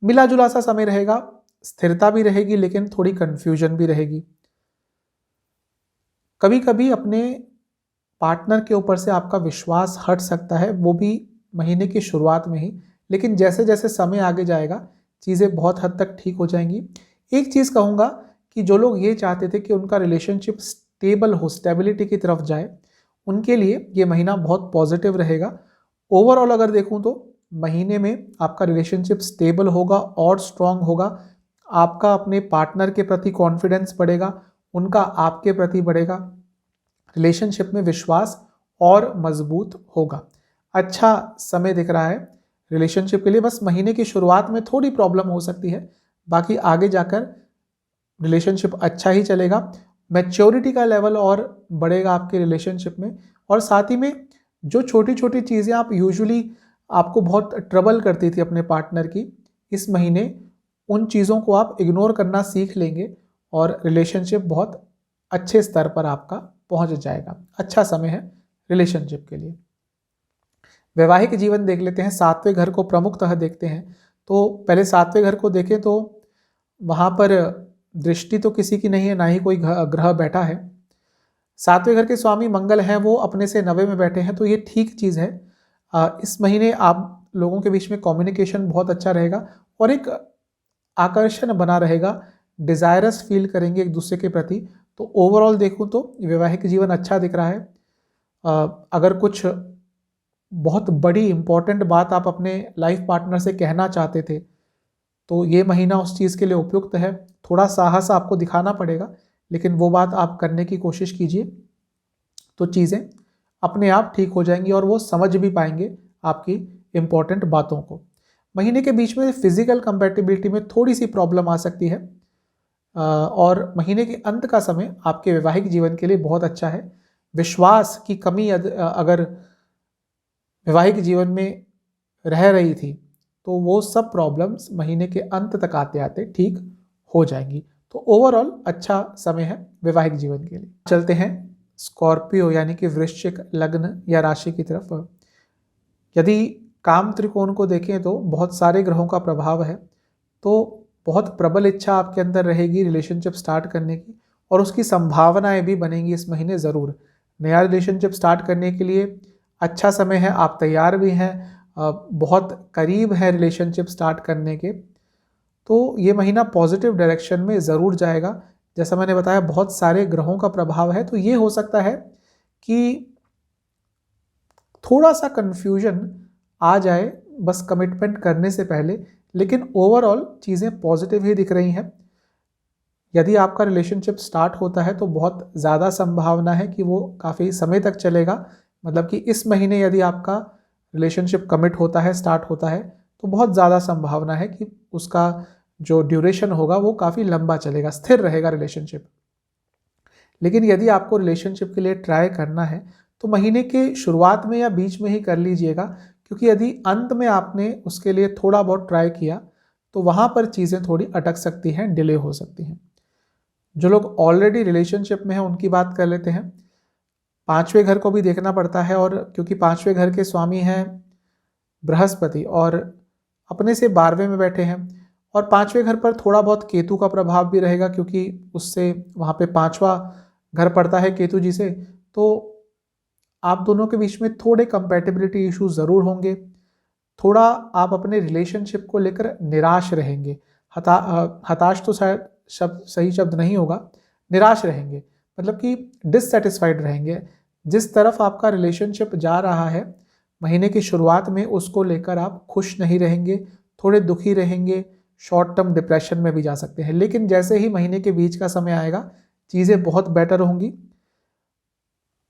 मिला जुला सा समय रहेगा, स्थिरता भी रहेगी लेकिन थोड़ी कंफ्यूजन भी रहेगी। कभी कभी अपने पार्टनर के ऊपर से आपका विश्वास हट सकता है, वो भी महीने की शुरुआत में ही, लेकिन जैसे जैसे समय आगे जाएगा चीज़ें बहुत हद तक ठीक हो जाएंगी। एक चीज़ कहूँगा कि जो लोग ये चाहते थे कि उनका रिलेशनशिप स्टेबल हो, स्टेबिलिटी की तरफ जाए, उनके लिए ये महीना बहुत पॉजिटिव रहेगा। ओवरऑल अगर देखूँ तो महीने में आपका रिलेशनशिप स्टेबल होगा और स्ट्रांग होगा। आपका अपने पार्टनर के प्रति कॉन्फिडेंस बढ़ेगा, उनका आपके प्रति बढ़ेगा, रिलेशनशिप में विश्वास और मजबूत होगा। अच्छा समय दिख रहा है रिलेशनशिप के लिए। बस महीने की शुरुआत में थोड़ी प्रॉब्लम हो सकती है, बाकी आगे जाकर रिलेशनशिप अच्छा ही चलेगा। मैच्योरिटी का लेवल और बढ़ेगा आपके रिलेशनशिप में। और साथ ही में जो छोटी छोटी चीज़ें आप यूजुअली आपको बहुत ट्रबल करती थी अपने पार्टनर की, इस महीने उन चीज़ों को आप इग्नोर करना सीख लेंगे और रिलेशनशिप बहुत अच्छे स्तर पर आपका पहुंच जाएगा। अच्छा समय है रिलेशनशिप के लिए। वैवाहिक जीवन देख लेते हैं, 7वें घर को प्रमुखतः देखते हैं। तो पहले 7वें घर को देखें तो वहाँ पर दृष्टि तो किसी की नहीं है, ना ही कोई ग्रह बैठा है। 7वें घर के स्वामी मंगल हैं, वो अपने से 9वें में बैठे हैं, तो ये ठीक चीज़ है। इस महीने आप लोगों के बीच में कम्युनिकेशन बहुत अच्छा रहेगा और एक आकर्षण बना रहेगा, डिज़ायरस फील करेंगे एक दूसरे के प्रति। तो ओवरऑल देखूं तो वैवाहिक जीवन अच्छा दिख रहा है। अगर कुछ बहुत बड़ी इंपॉर्टेंट बात आप अपने लाइफ पार्टनर से कहना चाहते थे तो ये महीना उस चीज़ के लिए उपयुक्त है। थोड़ा साहस आपको दिखाना पड़ेगा, लेकिन वो बात आप करने की कोशिश कीजिए, तो चीज़ें अपने आप ठीक हो जाएंगी और वो समझ भी पाएंगे आपकी इम्पोर्टेंट बातों को। महीने के बीच में फिजिकल कंपैटिबिलिटी में थोड़ी सी प्रॉब्लम आ सकती है। और महीने के अंत का समय आपके वैवाहिक जीवन के लिए बहुत अच्छा है। विश्वास की कमी अगर वैवाहिक जीवन में रह रही थी तो वो सब प्रॉब्लम्स महीने के अंत तक आते आते ठीक हो जाएंगी। तो ओवरऑल अच्छा समय है वैवाहिक जीवन के लिए। चलते हैं स्कॉर्पियो यानी कि वृश्चिक लग्न या राशि की तरफ। यदि काम त्रिकोण को देखें तो बहुत सारे ग्रहों का प्रभाव है, तो बहुत प्रबल इच्छा आपके अंदर रहेगी रिलेशनशिप स्टार्ट करने की और उसकी संभावनाएं भी बनेंगी इस महीने ज़रूर। नया रिलेशनशिप स्टार्ट करने के लिए अच्छा समय है, आप तैयार भी हैं, बहुत करीब है रिलेशनशिप स्टार्ट करने के। तो ये महीना पॉजिटिव डायरेक्शन में ज़रूर जाएगा। जैसा मैंने बताया, बहुत सारे ग्रहों का प्रभाव है, तो ये हो सकता है कि थोड़ा सा कन्फ्यूजन आ जाए बस कमिटमेंट करने से पहले, लेकिन ओवरऑल चीज़ें पॉजिटिव ही दिख रही हैं। यदि आपका रिलेशनशिप स्टार्ट होता है तो बहुत ज़्यादा संभावना है कि वो काफ़ी समय तक चलेगा। मतलब कि इस महीने यदि आपका रिलेशनशिप कमिट होता है, स्टार्ट होता है, तो बहुत ज़्यादा संभावना है कि उसका जो ड्यूरेशन होगा वो काफ़ी लंबा चलेगा, स्थिर रहेगा रिलेशनशिप। लेकिन यदि आपको रिलेशनशिप के लिए ट्राई करना है तो महीने के शुरुआत में या बीच में ही कर लीजिएगा, क्योंकि यदि अंत में आपने उसके लिए थोड़ा बहुत ट्राई किया तो वहाँ पर चीज़ें थोड़ी अटक सकती हैं, डिले हो सकती हैं। जो लोग ऑलरेडी रिलेशनशिप में हैं उनकी बात कर लेते हैं। पांचवें घर को भी देखना पड़ता है, और क्योंकि पांचवें घर के स्वामी हैं बृहस्पति और अपने से 12वें में बैठे हैं, और पांचवें घर पर थोड़ा बहुत केतु का प्रभाव भी रहेगा, क्योंकि उससे वहाँ पे पांचवा घर पड़ता है केतु जी से। तो आप दोनों के बीच में थोड़े कंपैटिबिलिटी इश्यूज ज़रूर होंगे। थोड़ा आप अपने रिलेशनशिप को लेकर निराश रहेंगे। हताश तो शायद सही शब्द नहीं होगा, निराश रहेंगे, मतलब कि डिससेटिस्फाइड रहेंगे। जिस तरफ आपका रिलेशनशिप जा रहा है महीने की शुरुआत में, उसको लेकर आप खुश नहीं रहेंगे, थोड़े दुखी रहेंगे, शॉर्ट टर्म डिप्रेशन में भी जा सकते हैं। लेकिन जैसे ही महीने के बीच का समय आएगा चीज़ें बहुत बेटर होंगी।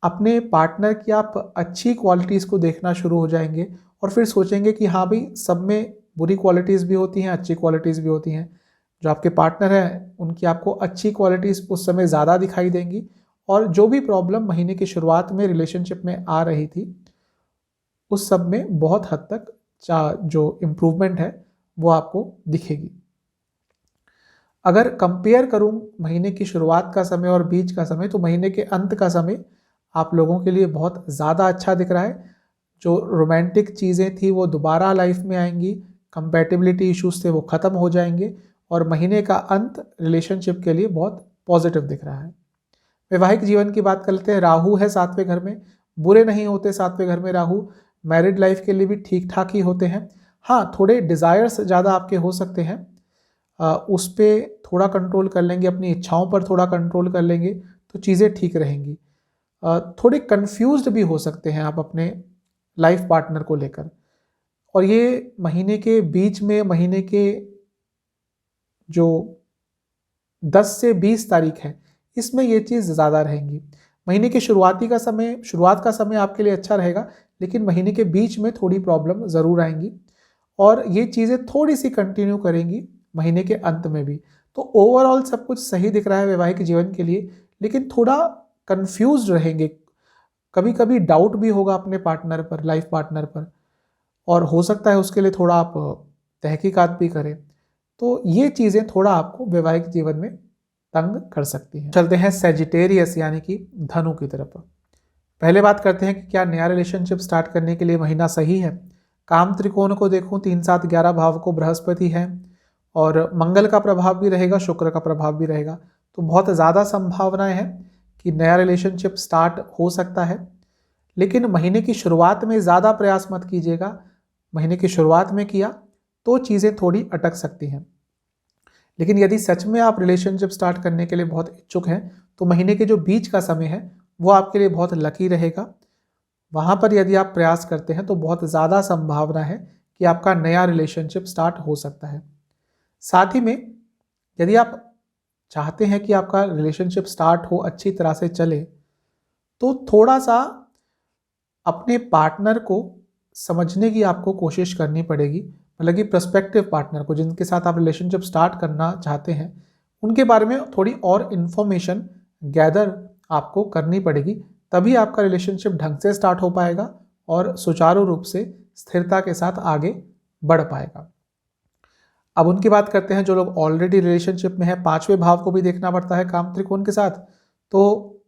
अपने पार्टनर की आप अच्छी क्वालिटीज़ को देखना शुरू हो जाएंगे और फिर सोचेंगे कि हाँ भाई, सब में बुरी क्वालिटीज़ भी होती हैं, अच्छी क्वालिटीज़ भी होती हैं। जो आपके पार्टनर हैं उनकी आपको अच्छी क्वालिटीज़ उस समय ज़्यादा दिखाई देंगी, और जो भी प्रॉब्लम महीने की शुरुआत में रिलेशनशिप में आ रही थी उस सब में बहुत हद तक जो इम्प्रूवमेंट है वो आपको दिखेगी। अगर कंपेयर करूं महीने की शुरुआत का समय और बीच का समय, तो महीने के अंत का समय आप लोगों के लिए बहुत ज़्यादा अच्छा दिख रहा है। जो रोमांटिक चीज़ें थी वो दोबारा लाइफ में आएंगी, कंपैटिबिलिटी इश्यूज थे वो ख़त्म हो जाएंगे, और महीने का अंत रिलेशनशिप के लिए बहुत पॉजिटिव दिख रहा है। वैवाहिक जीवन की बात कर लेते हैं। राहु है 7वें घर में, बुरे नहीं होते 7वें घर में राहु, मैरिड लाइफ के लिए भी ठीक ठाक ही होते हैं। हाँ, थोड़े डिज़ायर्स ज़्यादा आपके हो सकते हैं, उस पर थोड़ा कंट्रोल कर लेंगे, अपनी इच्छाओं पर थोड़ा कंट्रोल कर लेंगे तो चीज़ें ठीक रहेंगी। थोड़े कंफ्यूज्ड भी हो सकते हैं आप अपने लाइफ पार्टनर को लेकर, और ये महीने के बीच में, महीने के जो 10 से 20 तारीख है इसमें ये चीज़ ज़्यादा रहेंगी। महीने के शुरुआत का समय आपके लिए अच्छा रहेगा, लेकिन महीने के बीच में थोड़ी प्रॉब्लम ज़रूर आएंगी, और ये चीज़ें थोड़ी सी कंटिन्यू करेंगी महीने के अंत में भी। तो ओवरऑल सब कुछ सही दिख रहा है वैवाहिक जीवन के लिए, लेकिन थोड़ा कंफ्यूज रहेंगे, कभी कभी डाउट भी होगा अपने पार्टनर पर, लाइफ पार्टनर पर, और हो सकता है उसके लिए थोड़ा आप तहकीकात भी करें। तो ये चीज़ें थोड़ा आपको वैवाहिक जीवन में तंग कर सकती हैं। चलते हैं सेजिटेरियस यानी कि धनु की तरफ। पहले बात करते हैं कि क्या नया रिलेशनशिप स्टार्ट करने के लिए महीना सही है। काम त्रिकोण को देखूं, 3, 7, 11 भाव को बृहस्पति है, और मंगल का प्रभाव भी रहेगा, शुक्र का प्रभाव भी रहेगा। तो बहुत ज़्यादा संभावनाएं हैं कि नया रिलेशनशिप स्टार्ट हो सकता है, लेकिन महीने की शुरुआत में ज़्यादा प्रयास मत कीजिएगा। महीने की शुरुआत में किया तो चीज़ें थोड़ी अटक सकती हैं, लेकिन यदि सच में आप रिलेशनशिप स्टार्ट करने के लिए बहुत इच्छुक हैं तो महीने के जो बीच का समय है वो आपके लिए बहुत लकी रहेगा। वहाँ पर यदि आप प्रयास करते हैं तो बहुत ज़्यादा संभावना है कि आपका नया रिलेशनशिप स्टार्ट हो सकता है। साथ ही में यदि आप चाहते हैं कि आपका रिलेशनशिप स्टार्ट हो, अच्छी तरह से चले, तो थोड़ा सा अपने पार्टनर को समझने की आपको कोशिश करनी पड़ेगी। मतलब कि प्रोस्पेक्टिव पार्टनर को, जिनके साथ आप रिलेशनशिप स्टार्ट करना चाहते हैं, उनके बारे में थोड़ी और इन्फॉर्मेशन गैदर आपको करनी पड़ेगी, तभी आपका रिलेशनशिप ढंग से स्टार्ट हो पाएगा और सुचारू रूप से स्थिरता के साथ आगे बढ़ पाएगा। अब उनकी बात करते हैं जो लोग ऑलरेडी रिलेशनशिप में है। 5वें भाव को भी देखना पड़ता है काम त्रिकोण के साथ। तो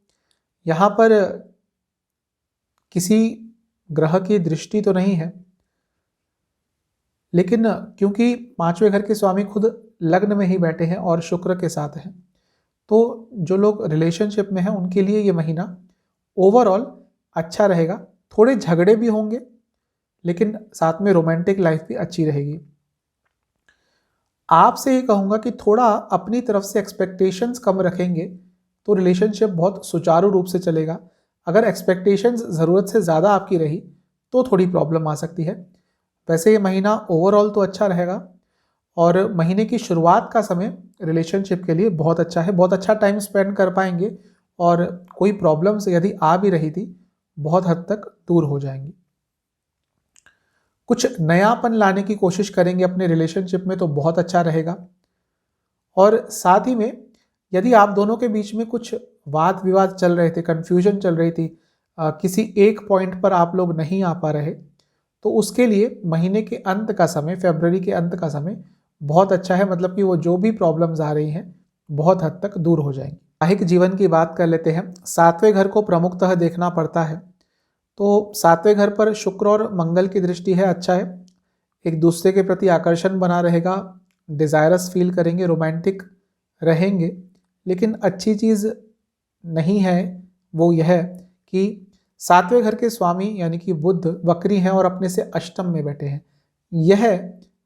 यहाँ पर किसी ग्रह की दृष्टि तो नहीं है, लेकिन क्योंकि 5वें घर के स्वामी खुद लग्न में ही बैठे हैं और शुक्र के साथ हैं, तो जो लोग रिलेशनशिप में हैं उनके लिए ये महीना ओवरऑल अच्छा रहेगा। थोड़े झगड़े भी होंगे, लेकिन साथ में रोमांटिक लाइफ भी अच्छी रहेगी। आपसे ये कहूँगा कि थोड़ा अपनी तरफ से एक्सपेक्टेशंस कम रखेंगे तो रिलेशनशिप बहुत सुचारू रूप से चलेगा। अगर एक्सपेक्टेशंस ज़रूरत से ज़्यादा आपकी रही तो थोड़ी प्रॉब्लम आ सकती है। वैसे ये महीना ओवरऑल तो अच्छा रहेगा, और महीने की शुरुआत का समय रिलेशनशिप के लिए बहुत अच्छा है, बहुत अच्छा टाइम स्पेंड कर पाएंगे, और कोई प्रॉब्लम्स यदि आ भी रही थी बहुत हद तक दूर हो जाएंगी। कुछ नयापन लाने की कोशिश करेंगे अपने रिलेशनशिप में तो बहुत अच्छा रहेगा। और साथ ही में यदि आप दोनों के बीच में कुछ वाद विवाद चल रहे थे, कन्फ्यूजन चल रही थी, किसी एक पॉइंट पर आप लोग नहीं आ पा रहे, तो उसके लिए महीने के अंत का समय, फरवरी के अंत का समय बहुत अच्छा है। मतलब कि वो जो भी प्रॉब्लम्स आ रही हैं बहुत हद तक दूर हो जाएंगी। वैवाहिक जीवन की बात कर लेते हैं। सातवें घर को प्रमुखतः देखना पड़ता है, तो सातवें घर पर शुक्र और मंगल की दृष्टि है, अच्छा है। एक दूसरे के प्रति आकर्षण बना रहेगा, डिज़ायरस फील करेंगे, रोमांटिक रहेंगे। लेकिन अच्छी चीज़ नहीं है वो यह कि सातवें घर के स्वामी यानी कि बुध वक्री हैं और अपने से अष्टम में बैठे हैं। यह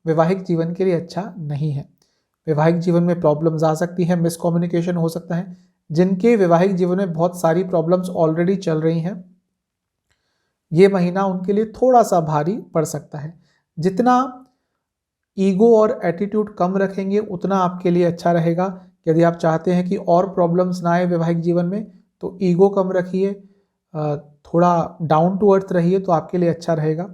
वैवाहिक जीवन के लिए अच्छा नहीं है। वैवाहिक जीवन में प्रॉब्लम्स आ सकती हैं, मिसकम्युनिकेशन हो सकता है। जिनके वैवाहिक जीवन में बहुत सारी प्रॉब्लम्स ऑलरेडी चल रही हैं, ये महीना उनके लिए थोड़ा सा भारी पड़ सकता है। जितना ईगो और एटीट्यूड कम रखेंगे उतना आपके लिए अच्छा रहेगा। यदि आप चाहते हैं कि और प्रॉब्लम्स ना आए वैवाहिक जीवन में, तो ईगो कम रखिए, थोड़ा डाउन टू अर्थ रहिए, तो आपके लिए अच्छा रहेगा।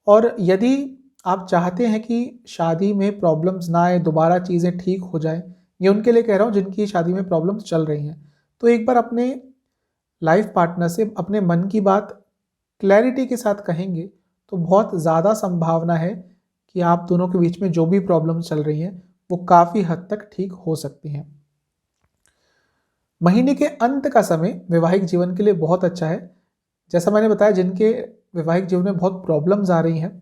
और यदि आप चाहते हैं कि शादी में प्रॉब्लम्स ना आए, दोबारा चीज़ें ठीक हो जाए, ये उनके लिए कह रहा हूँ जिनकी शादी में प्रॉब्लम्स चल रही हैं, तो एक बार अपने लाइफ पार्टनर से अपने मन की बात क्लैरिटी के साथ कहेंगे तो बहुत ज़्यादा संभावना है कि आप दोनों के बीच में जो भी प्रॉब्लम चल रही हैं वो काफ़ी हद तक ठीक हो सकती हैं। महीने के अंत का समय वैवाहिक जीवन के लिए बहुत अच्छा है। जैसा मैंने बताया, जिनके वैवाहिक जीवन में बहुत प्रॉब्लम्स आ रही हैं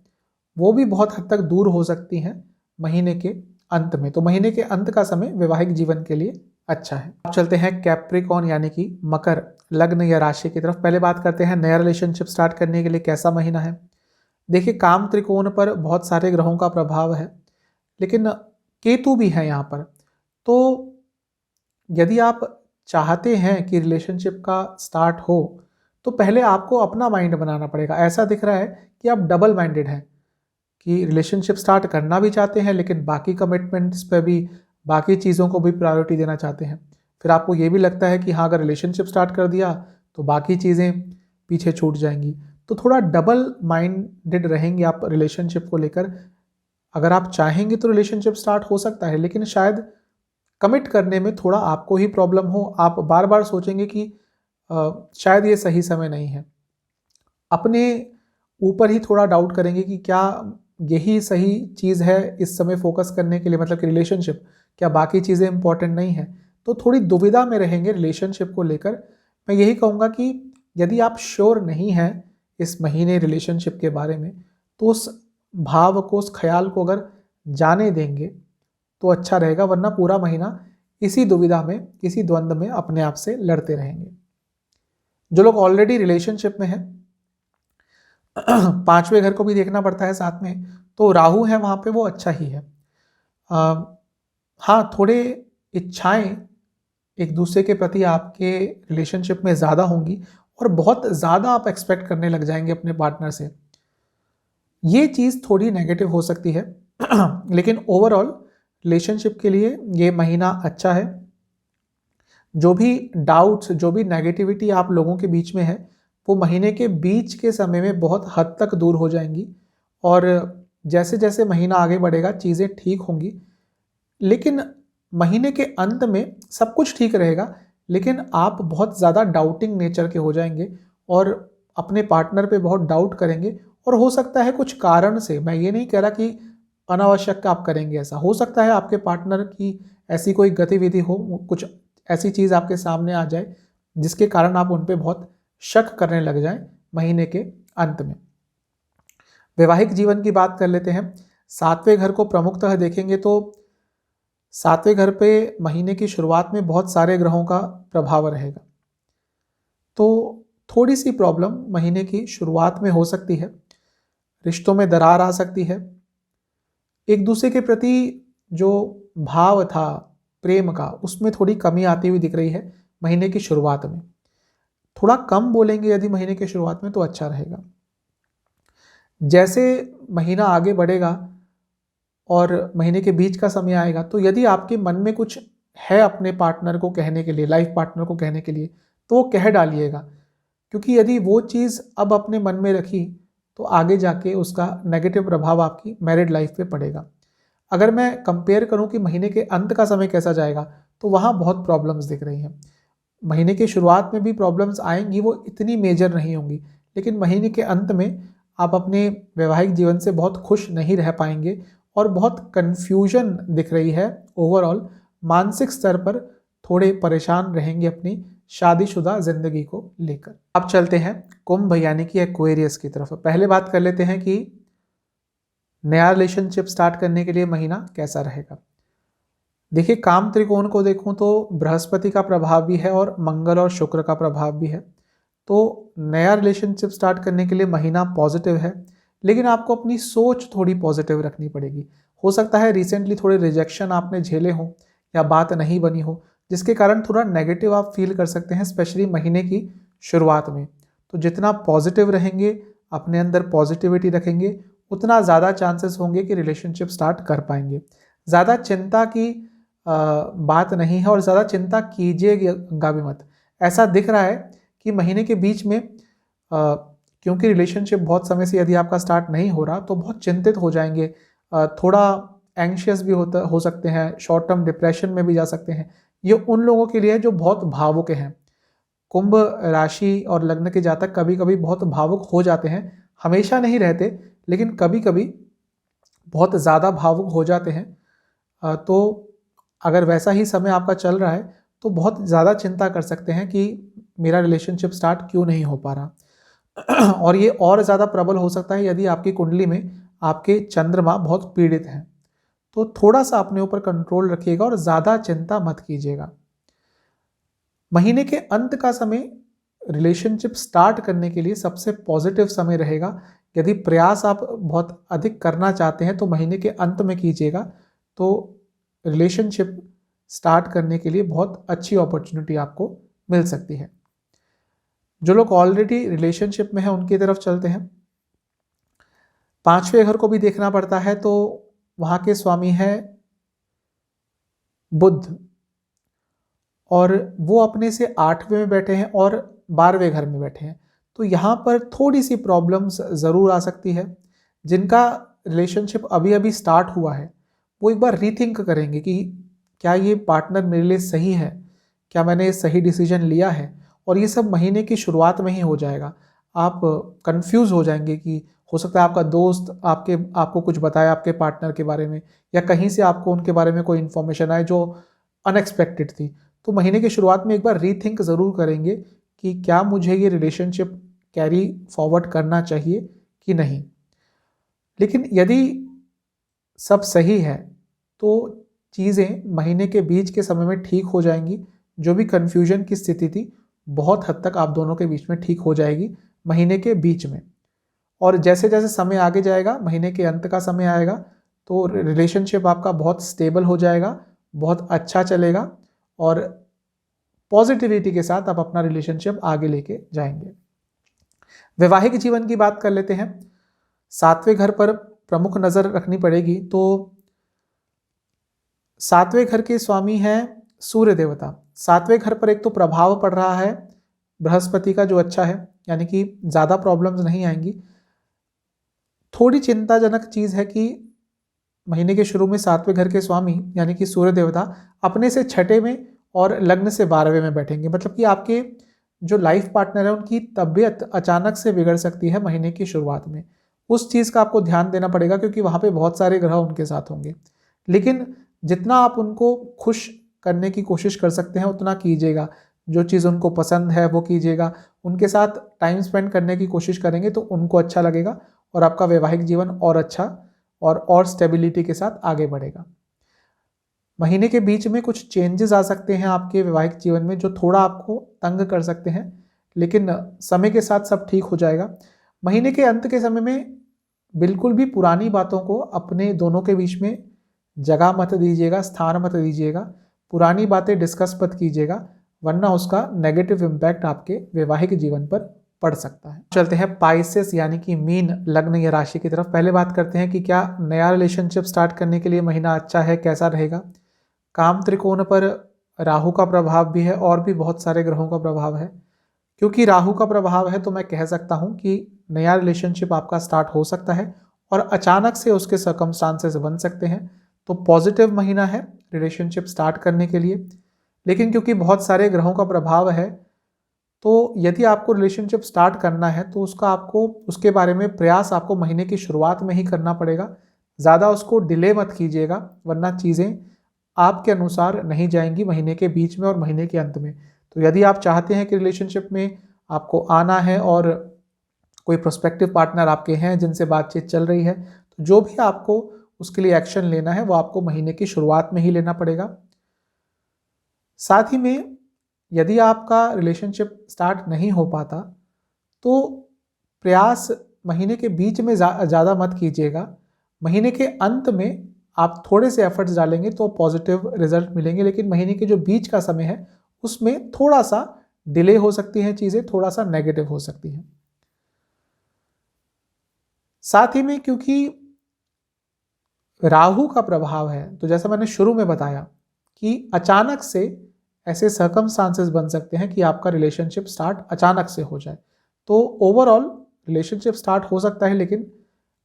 वो भी बहुत हद तक दूर हो सकती हैं महीने के अंत में। तो महीने के अंत का समय वैवाहिक जीवन के लिए अच्छा है। अब चलते हैं कैप्रिकॉन यानी कि मकर लग्न या राशि की तरफ। पहले बात करते हैं नया रिलेशनशिप स्टार्ट करने के लिए कैसा महीना है। देखिए, काम त्रिकोण पर बहुत सारे ग्रहों का प्रभाव है, लेकिन केतु भी है यहाँ पर। तो यदि आप चाहते हैं कि रिलेशनशिप का स्टार्ट हो, तो पहले आपको अपना माइंड बनाना पड़ेगा। ऐसा दिख रहा है कि आप डबल माइंडेड हैं, कि रिलेशनशिप स्टार्ट करना भी चाहते हैं लेकिन बाकी कमिटमेंट्स पे भी, बाकी चीज़ों को भी प्रायोरिटी देना चाहते हैं। फिर आपको ये भी लगता है कि हाँ, अगर रिलेशनशिप स्टार्ट कर दिया तो बाकी चीज़ें पीछे छूट जाएंगी। तो थोड़ा डबल माइंडेड रहेंगे आप रिलेशनशिप को लेकर। अगर आप चाहेंगे तो रिलेशनशिप स्टार्ट हो सकता है, लेकिन शायद कमिट करने में थोड़ा आपको ही प्रॉब्लम हो। आप बार बार सोचेंगे कि शायद ये सही समय नहीं है। अपने ऊपर ही थोड़ा डाउट करेंगे कि क्या यही सही चीज़ है इस समय फोकस करने के लिए, मतलब कि रिलेशनशिप, क्या बाकी चीज़ें इंपॉर्टेंट नहीं है। तो थोड़ी दुविधा में रहेंगे रिलेशनशिप को लेकर। मैं यही कहूँगा कि यदि आप श्योर नहीं हैं इस महीने रिलेशनशिप के बारे में, तो उस भाव को, उस ख्याल को अगर जाने देंगे तो अच्छा रहेगा, वरना पूरा महीना इसी दुविधा में, इसी द्वंद्व में अपने आप से लड़ते रहेंगे। जो लोग ऑलरेडी रिलेशनशिप में हैं, पांचवें घर को भी देखना पड़ता है साथ में, तो राहु है वहाँ पे, वो अच्छा ही है। हाँ, थोड़े इच्छाएं एक दूसरे के प्रति आपके रिलेशनशिप में ज़्यादा होंगी और बहुत ज़्यादा आप एक्सपेक्ट करने लग जाएंगे अपने पार्टनर से। ये चीज़ थोड़ी नेगेटिव हो सकती है लेकिन ओवरऑल रिलेशनशिप के लिए ये महीना अच्छा है। जो भी डाउट्स, जो भी नेगेटिविटी आप लोगों के बीच में है, वो महीने के बीच के समय में बहुत हद तक दूर हो जाएंगी और जैसे जैसे महीना आगे बढ़ेगा चीज़ें ठीक होंगी। लेकिन महीने के अंत में सब कुछ ठीक रहेगा, लेकिन आप बहुत ज़्यादा डाउटिंग नेचर के हो जाएंगे और अपने पार्टनर पे बहुत डाउट करेंगे। और हो सकता है कुछ कारण से, मैं ये नहीं कह रहा कि अनावश्यक आप करेंगे, ऐसा हो सकता है आपके पार्टनर की ऐसी कोई गतिविधि हो, कुछ ऐसी चीज़ आपके सामने आ जाए जिसके कारण आप उन पे बहुत शक करने लग जाएं महीने के अंत में। वैवाहिक जीवन की बात कर लेते हैं। सातवें घर को प्रमुखतः देखेंगे तो सातवें घर पे महीने की शुरुआत में बहुत सारे ग्रहों का प्रभाव रहेगा, तो थोड़ी सी प्रॉब्लम महीने की शुरुआत में हो सकती है। रिश्तों में दरार आ सकती है। एक दूसरे के प्रति जो भाव था प्रेम का, उसमें थोड़ी कमी आती हुई दिख रही है महीने की शुरुआत में। थोड़ा कम बोलेंगे यदि महीने की शुरुआत में तो अच्छा रहेगा। जैसे महीना आगे बढ़ेगा और महीने के बीच का समय आएगा, तो यदि आपके मन में कुछ है अपने पार्टनर को कहने के लिए, लाइफ पार्टनर को कहने के लिए, तो वो कह डालिएगा। क्योंकि यदि वो चीज़ अब अपने मन में रखी तो आगे जाके उसका नेगेटिव प्रभाव आपकी मैरिड लाइफ पे पड़ेगा। अगर मैं कंपेयर करूं कि महीने के अंत का समय कैसा जाएगा, तो वहाँ बहुत प्रॉब्लम्स दिख रही हैं। महीने की शुरुआत में भी प्रॉब्लम्स आएंगी, वो इतनी मेजर नहीं होंगी, लेकिन महीने के अंत में आप अपने वैवाहिक जीवन से बहुत खुश नहीं रह पाएंगे और बहुत कन्फ्यूजन दिख रही है। ओवरऑल मानसिक स्तर पर थोड़े परेशान रहेंगे अपनी शादीशुदा जिंदगी को लेकर। अब चलते हैं कुंभ यानी कि एक्वेरियस की तरफ। पहले बात कर लेते हैं कि नया रिलेशनशिप स्टार्ट करने के लिए महीना कैसा रहेगा। देखिए, काम त्रिकोण को देखूं तो बृहस्पति का प्रभाव भी है और मंगल और शुक्र का प्रभाव भी है। तो नया रिलेशनशिप स्टार्ट करने के लिए महीना पॉजिटिव है, लेकिन आपको अपनी सोच थोड़ी पॉजिटिव रखनी पड़ेगी। हो सकता है रिसेंटली थोड़े रिजेक्शन आपने झेले हों या बात नहीं बनी हो, जिसके कारण थोड़ा नेगेटिव आप फील कर सकते हैं, स्पेशली महीने की शुरुआत में। तो जितना पॉजिटिव रहेंगे, अपने अंदर पॉजिटिविटी रखेंगे, उतना ज़्यादा चांसेस होंगे कि रिलेशनशिप स्टार्ट कर पाएंगे। ज़्यादा चिंता की बात नहीं है और ज़्यादा चिंता कीजिएगा भी मत। ऐसा दिख रहा है कि महीने के बीच में क्योंकि रिलेशनशिप बहुत समय से यदि आपका स्टार्ट नहीं हो रहा तो बहुत चिंतित हो जाएंगे, थोड़ा एंग्शियस भी हो सकते हैं, शॉर्ट टर्म डिप्रेशन में भी जा सकते हैं। ये उन लोगों के लिए है जो बहुत भावुक हैं। कुंभ राशि और लग्न के जातक कभी कभी बहुत भावुक हो जाते हैं, हमेशा नहीं रहते, लेकिन कभी कभी बहुत ज़्यादा भावुक हो जाते हैं। तो अगर वैसा ही समय आपका चल रहा है तो बहुत ज़्यादा चिंता कर सकते हैं कि मेरा रिलेशनशिप स्टार्ट क्यों नहीं हो पा रहा। और ये और ज़्यादा प्रबल हो सकता है यदि आपकी कुंडली में आपके चंद्रमा बहुत पीड़ित हैं। तो थोड़ा सा अपने ऊपर कंट्रोल रखिएगा और ज़्यादा चिंता मत कीजिएगा। महीने के अंत का समय रिलेशनशिप स्टार्ट करने के लिए सबसे पॉजिटिव समय रहेगा। यदि प्रयास आप बहुत अधिक करना चाहते हैं तो महीने के अंत में कीजिएगा, तो रिलेशनशिप स्टार्ट करने के लिए बहुत अच्छी अपॉर्चुनिटी आपको मिल सकती है। जो लोग ऑलरेडी रिलेशनशिप में हैं उनकी तरफ चलते हैं। 5वें घर को भी देखना पड़ता है, तो वहाँ के स्वामी है बुध, और वो अपने से 8वें में बैठे हैं और 12वें घर में बैठे हैं। तो यहाँ पर थोड़ी सी प्रॉब्लम्स ज़रूर आ सकती है। जिनका रिलेशनशिप अभी अभी स्टार्ट हुआ है वो एक बार रीथिंक करेंगे कि क्या ये पार्टनर मेरे लिए सही है, क्या मैंने सही डिसीजन लिया है। और ये सब महीने की शुरुआत में ही हो जाएगा। आप कंफ्यूज हो जाएंगे कि हो सकता है आपका दोस्त आपको कुछ बताया आपके पार्टनर के बारे में, या कहीं से आपको उनके बारे में कोई इन्फॉर्मेशन आए जो अनएक्सपेक्टेड थी। तो महीने की शुरुआत में एक बार रीथिंक ज़रूर करेंगे कि क्या मुझे ये रिलेशनशिप कैरी फॉरवर्ड करना चाहिए कि नहीं। लेकिन यदि सब सही है तो चीज़ें महीने के बीच के समय में ठीक हो जाएंगी। जो भी कन्फ्यूजन की स्थिति थी बहुत हद तक आप दोनों के बीच में ठीक हो जाएगी महीने के बीच में। और जैसे जैसे समय आगे जाएगा, महीने के अंत का समय आएगा, तो रिलेशनशिप आपका बहुत स्टेबल हो जाएगा, बहुत अच्छा चलेगा और पॉजिटिविटी के साथ आप अपना रिलेशनशिप आगे लेके जाएंगे। वैवाहिक जीवन की बात कर लेते हैं। 7वें घर पर प्रमुख नज़र रखनी पड़ेगी। तो 7वें घर के स्वामी हैं सूर्य देवता। 7वें घर पर एक तो प्रभाव पड़ रहा है बृहस्पति का जो अच्छा है, यानी कि ज़्यादा प्रॉब्लम्स नहीं आएंगी। थोड़ी चिंताजनक चीज़ है कि महीने के शुरू में 7वें घर के स्वामी यानी कि सूर्य देवता अपने से 6ठे में और लग्न से 12वें में बैठेंगे। मतलब कि आपके जो लाइफ पार्टनर है उनकी तबीयत अचानक से बिगड़ सकती है महीने की शुरुआत में। उस चीज़ का आपको ध्यान देना पड़ेगा क्योंकि वहाँ पे बहुत सारे ग्रह उनके साथ होंगे। लेकिन जितना आप उनको खुश करने की कोशिश कर सकते हैं उतना कीजिएगा। जो चीज़ उनको पसंद है वो कीजिएगा। उनके साथ टाइम स्पेंड करने की कोशिश करेंगे तो उनको अच्छा लगेगा और आपका वैवाहिक जीवन और अच्छा और स्टेबिलिटी के साथ आगे बढ़ेगा। महीने के बीच में कुछ चेंजेस आ सकते हैं आपके वैवाहिक जीवन में जो थोड़ा आपको तंग कर सकते हैं, लेकिन समय के साथ सब ठीक हो जाएगा। महीने के अंत के समय में बिल्कुल भी पुरानी बातों को अपने दोनों के बीच में जगह मत दीजिएगा, स्थान मत दीजिएगा। पुरानी बातें डिस्कस मत कीजिएगा, वरना उसका नेगेटिव इम्पैक्ट आपके वैवाहिक जीवन पर पड़ सकता है। चलते हैं पाइसेस यानी कि मीन लग्न या राशि की तरफ। पहले बात करते हैं कि क्या नया रिलेशनशिप स्टार्ट करने के लिए महीना अच्छा है, कैसा रहेगा। काम त्रिकोण पर राहु का प्रभाव भी है और भी बहुत सारे ग्रहों का प्रभाव है। क्योंकि राहु का प्रभाव है तो मैं कह सकता हूं कि नया रिलेशनशिप आपका स्टार्ट हो सकता है और अचानक से उसके सर्कमस्टांसेस बन सकते हैं। तो पॉजिटिव महीना है रिलेशनशिप स्टार्ट करने के लिए। लेकिन क्योंकि बहुत सारे ग्रहों का प्रभाव है तो यदि आपको रिलेशनशिप स्टार्ट करना है तो उसके बारे में प्रयास आपको महीने की शुरुआत में ही करना पड़ेगा। ज़्यादा उसको डिले मत कीजिएगा, वरना चीज़ें आपके अनुसार नहीं जाएंगी महीने के बीच में और महीने के अंत में। तो यदि आप चाहते हैं कि रिलेशनशिप में आपको आना है और कोई प्रोस्पेक्टिव पार्टनर आपके हैं जिनसे बातचीत चल रही है, तो जो भी आपको उसके लिए एक्शन लेना है वो आपको महीने की शुरुआत में ही लेना पड़ेगा। साथ ही में यदि आपका रिलेशनशिप स्टार्ट नहीं हो पाता तो प्रयास महीने के बीच में ज़्यादा मत कीजिएगा। महीने के अंत में आप थोड़े से एफर्ट्स डालेंगे तो पॉजिटिव रिजल्ट मिलेंगे, लेकिन महीने के जो बीच का समय है उसमें थोड़ा सा डिले हो सकती हैं चीज़ें, थोड़ा सा नेगेटिव हो सकती हैं। साथ ही में क्योंकि राहु का प्रभाव है, तो जैसा मैंने शुरू में बताया कि अचानक से ऐसे सर्कमस्टांसेस बन सकते हैं कि आपका रिलेशनशिप स्टार्ट अचानक से हो जाए। तो ओवरऑल रिलेशनशिप स्टार्ट हो सकता है, लेकिन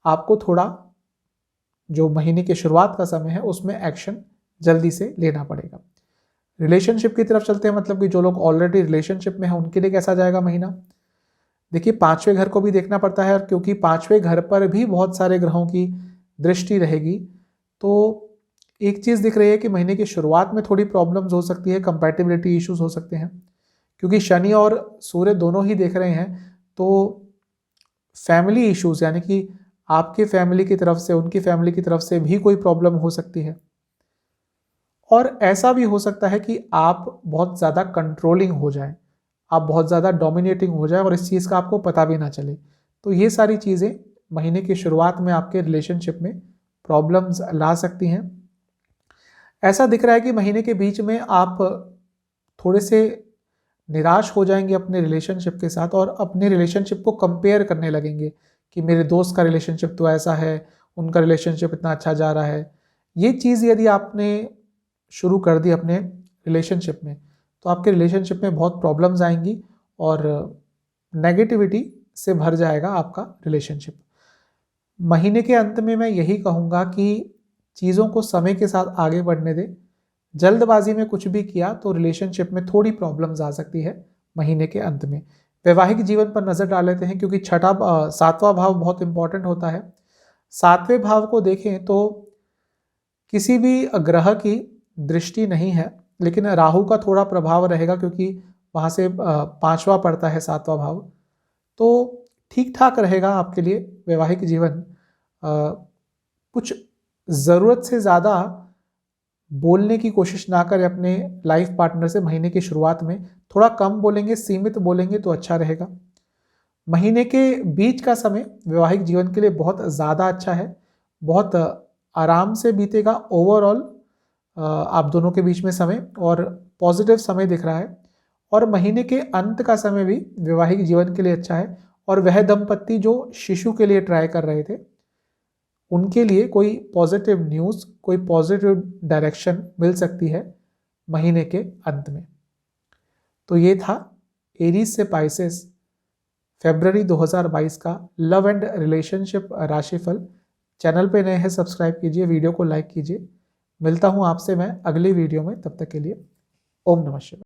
आपको थोड़ा जो महीने की शुरुआत का समय है उसमें एक्शन जल्दी से लेना पड़ेगा। रिलेशनशिप की तरफ चलते हैं, मतलब कि जो लोग ऑलरेडी रिलेशनशिप में हैं उनके लिए कैसा जाएगा महीना। देखिए, 5वें घर को भी देखना पड़ता है, और क्योंकि 5वें घर पर भी बहुत सारे ग्रहों की दृष्टि रहेगी, तो एक चीज़ दिख रही है कि महीने की शुरुआत में थोड़ी प्रॉब्लम्स हो सकती है, कंपैटिबिलिटी इश्यूज हो सकते हैं, क्योंकि शनि और सूर्य दोनों ही देख रहे हैं। तो फैमिली इश्यूज, यानी कि आपके फैमिली की तरफ से उनकी फैमिली की तरफ से भी कोई प्रॉब्लम हो सकती है, और ऐसा भी हो सकता है कि आप बहुत ज़्यादा कंट्रोलिंग हो जाएं, आप बहुत ज़्यादा डोमिनेटिंग हो जाए और इस चीज़ का आपको पता भी ना चले। तो ये सारी चीज़ें महीने की शुरुआत में आपके रिलेशनशिप में प्रॉब्लम्स ला सकती हैं। ऐसा दिख रहा है कि महीने के बीच में आप थोड़े से निराश हो जाएंगे अपने रिलेशनशिप के साथ, और अपने रिलेशनशिप को कंपेयर करने लगेंगे कि मेरे दोस्त का रिलेशनशिप तो ऐसा है, उनका रिलेशनशिप इतना अच्छा जा रहा है। ये चीज़ यदि आपने शुरू कर दी अपने रिलेशनशिप में, तो आपके रिलेशनशिप में बहुत प्रॉब्लम्स आएंगी और नेगेटिविटी से भर जाएगा आपका रिलेशनशिप। महीने के अंत में मैं यही कहूँगा कि चीज़ों को समय के साथ आगे बढ़ने दें। जल्दबाजी में कुछ भी किया तो रिलेशनशिप में थोड़ी प्रॉब्लम्स आ सकती है महीने के अंत में। वैवाहिक जीवन पर नज़र डाल लेते हैं, क्योंकि 7वां भाव बहुत इंपॉर्टेंट होता है। 7वें भाव को देखें तो किसी भी ग्रह की दृष्टि नहीं है, लेकिन राहु का थोड़ा प्रभाव रहेगा, क्योंकि वहाँ से 5वां पड़ता है 7वां भाव। तो ठीक ठाक रहेगा आपके लिए वैवाहिक जीवन। कुछ ज़रूरत से ज़्यादा बोलने की कोशिश ना करें अपने लाइफ पार्टनर से महीने की शुरुआत में। थोड़ा कम बोलेंगे, सीमित बोलेंगे तो अच्छा रहेगा। महीने के बीच का समय वैवाहिक जीवन के लिए बहुत ज़्यादा अच्छा है, बहुत आराम से बीतेगा ओवरऑल आप दोनों के बीच में समय, और पॉजिटिव समय दिख रहा है। और महीने के अंत का समय भी वैवाहिक जीवन के लिए अच्छा है, और वह दंपत्ति जो शिशु के लिए ट्राई कर रहे थे उनके लिए कोई पॉजिटिव न्यूज़, कोई पॉजिटिव डायरेक्शन मिल सकती है महीने के अंत में। तो ये था एरीज से पाइसेस फरवरी 2022 का लव एंड रिलेशनशिप राशिफल। चैनल पे नए हैं सब्सक्राइब कीजिए, वीडियो को लाइक कीजिए। मिलता हूँ आपसे मैं अगली वीडियो में, तब तक के लिए ओम नमः शिवाय।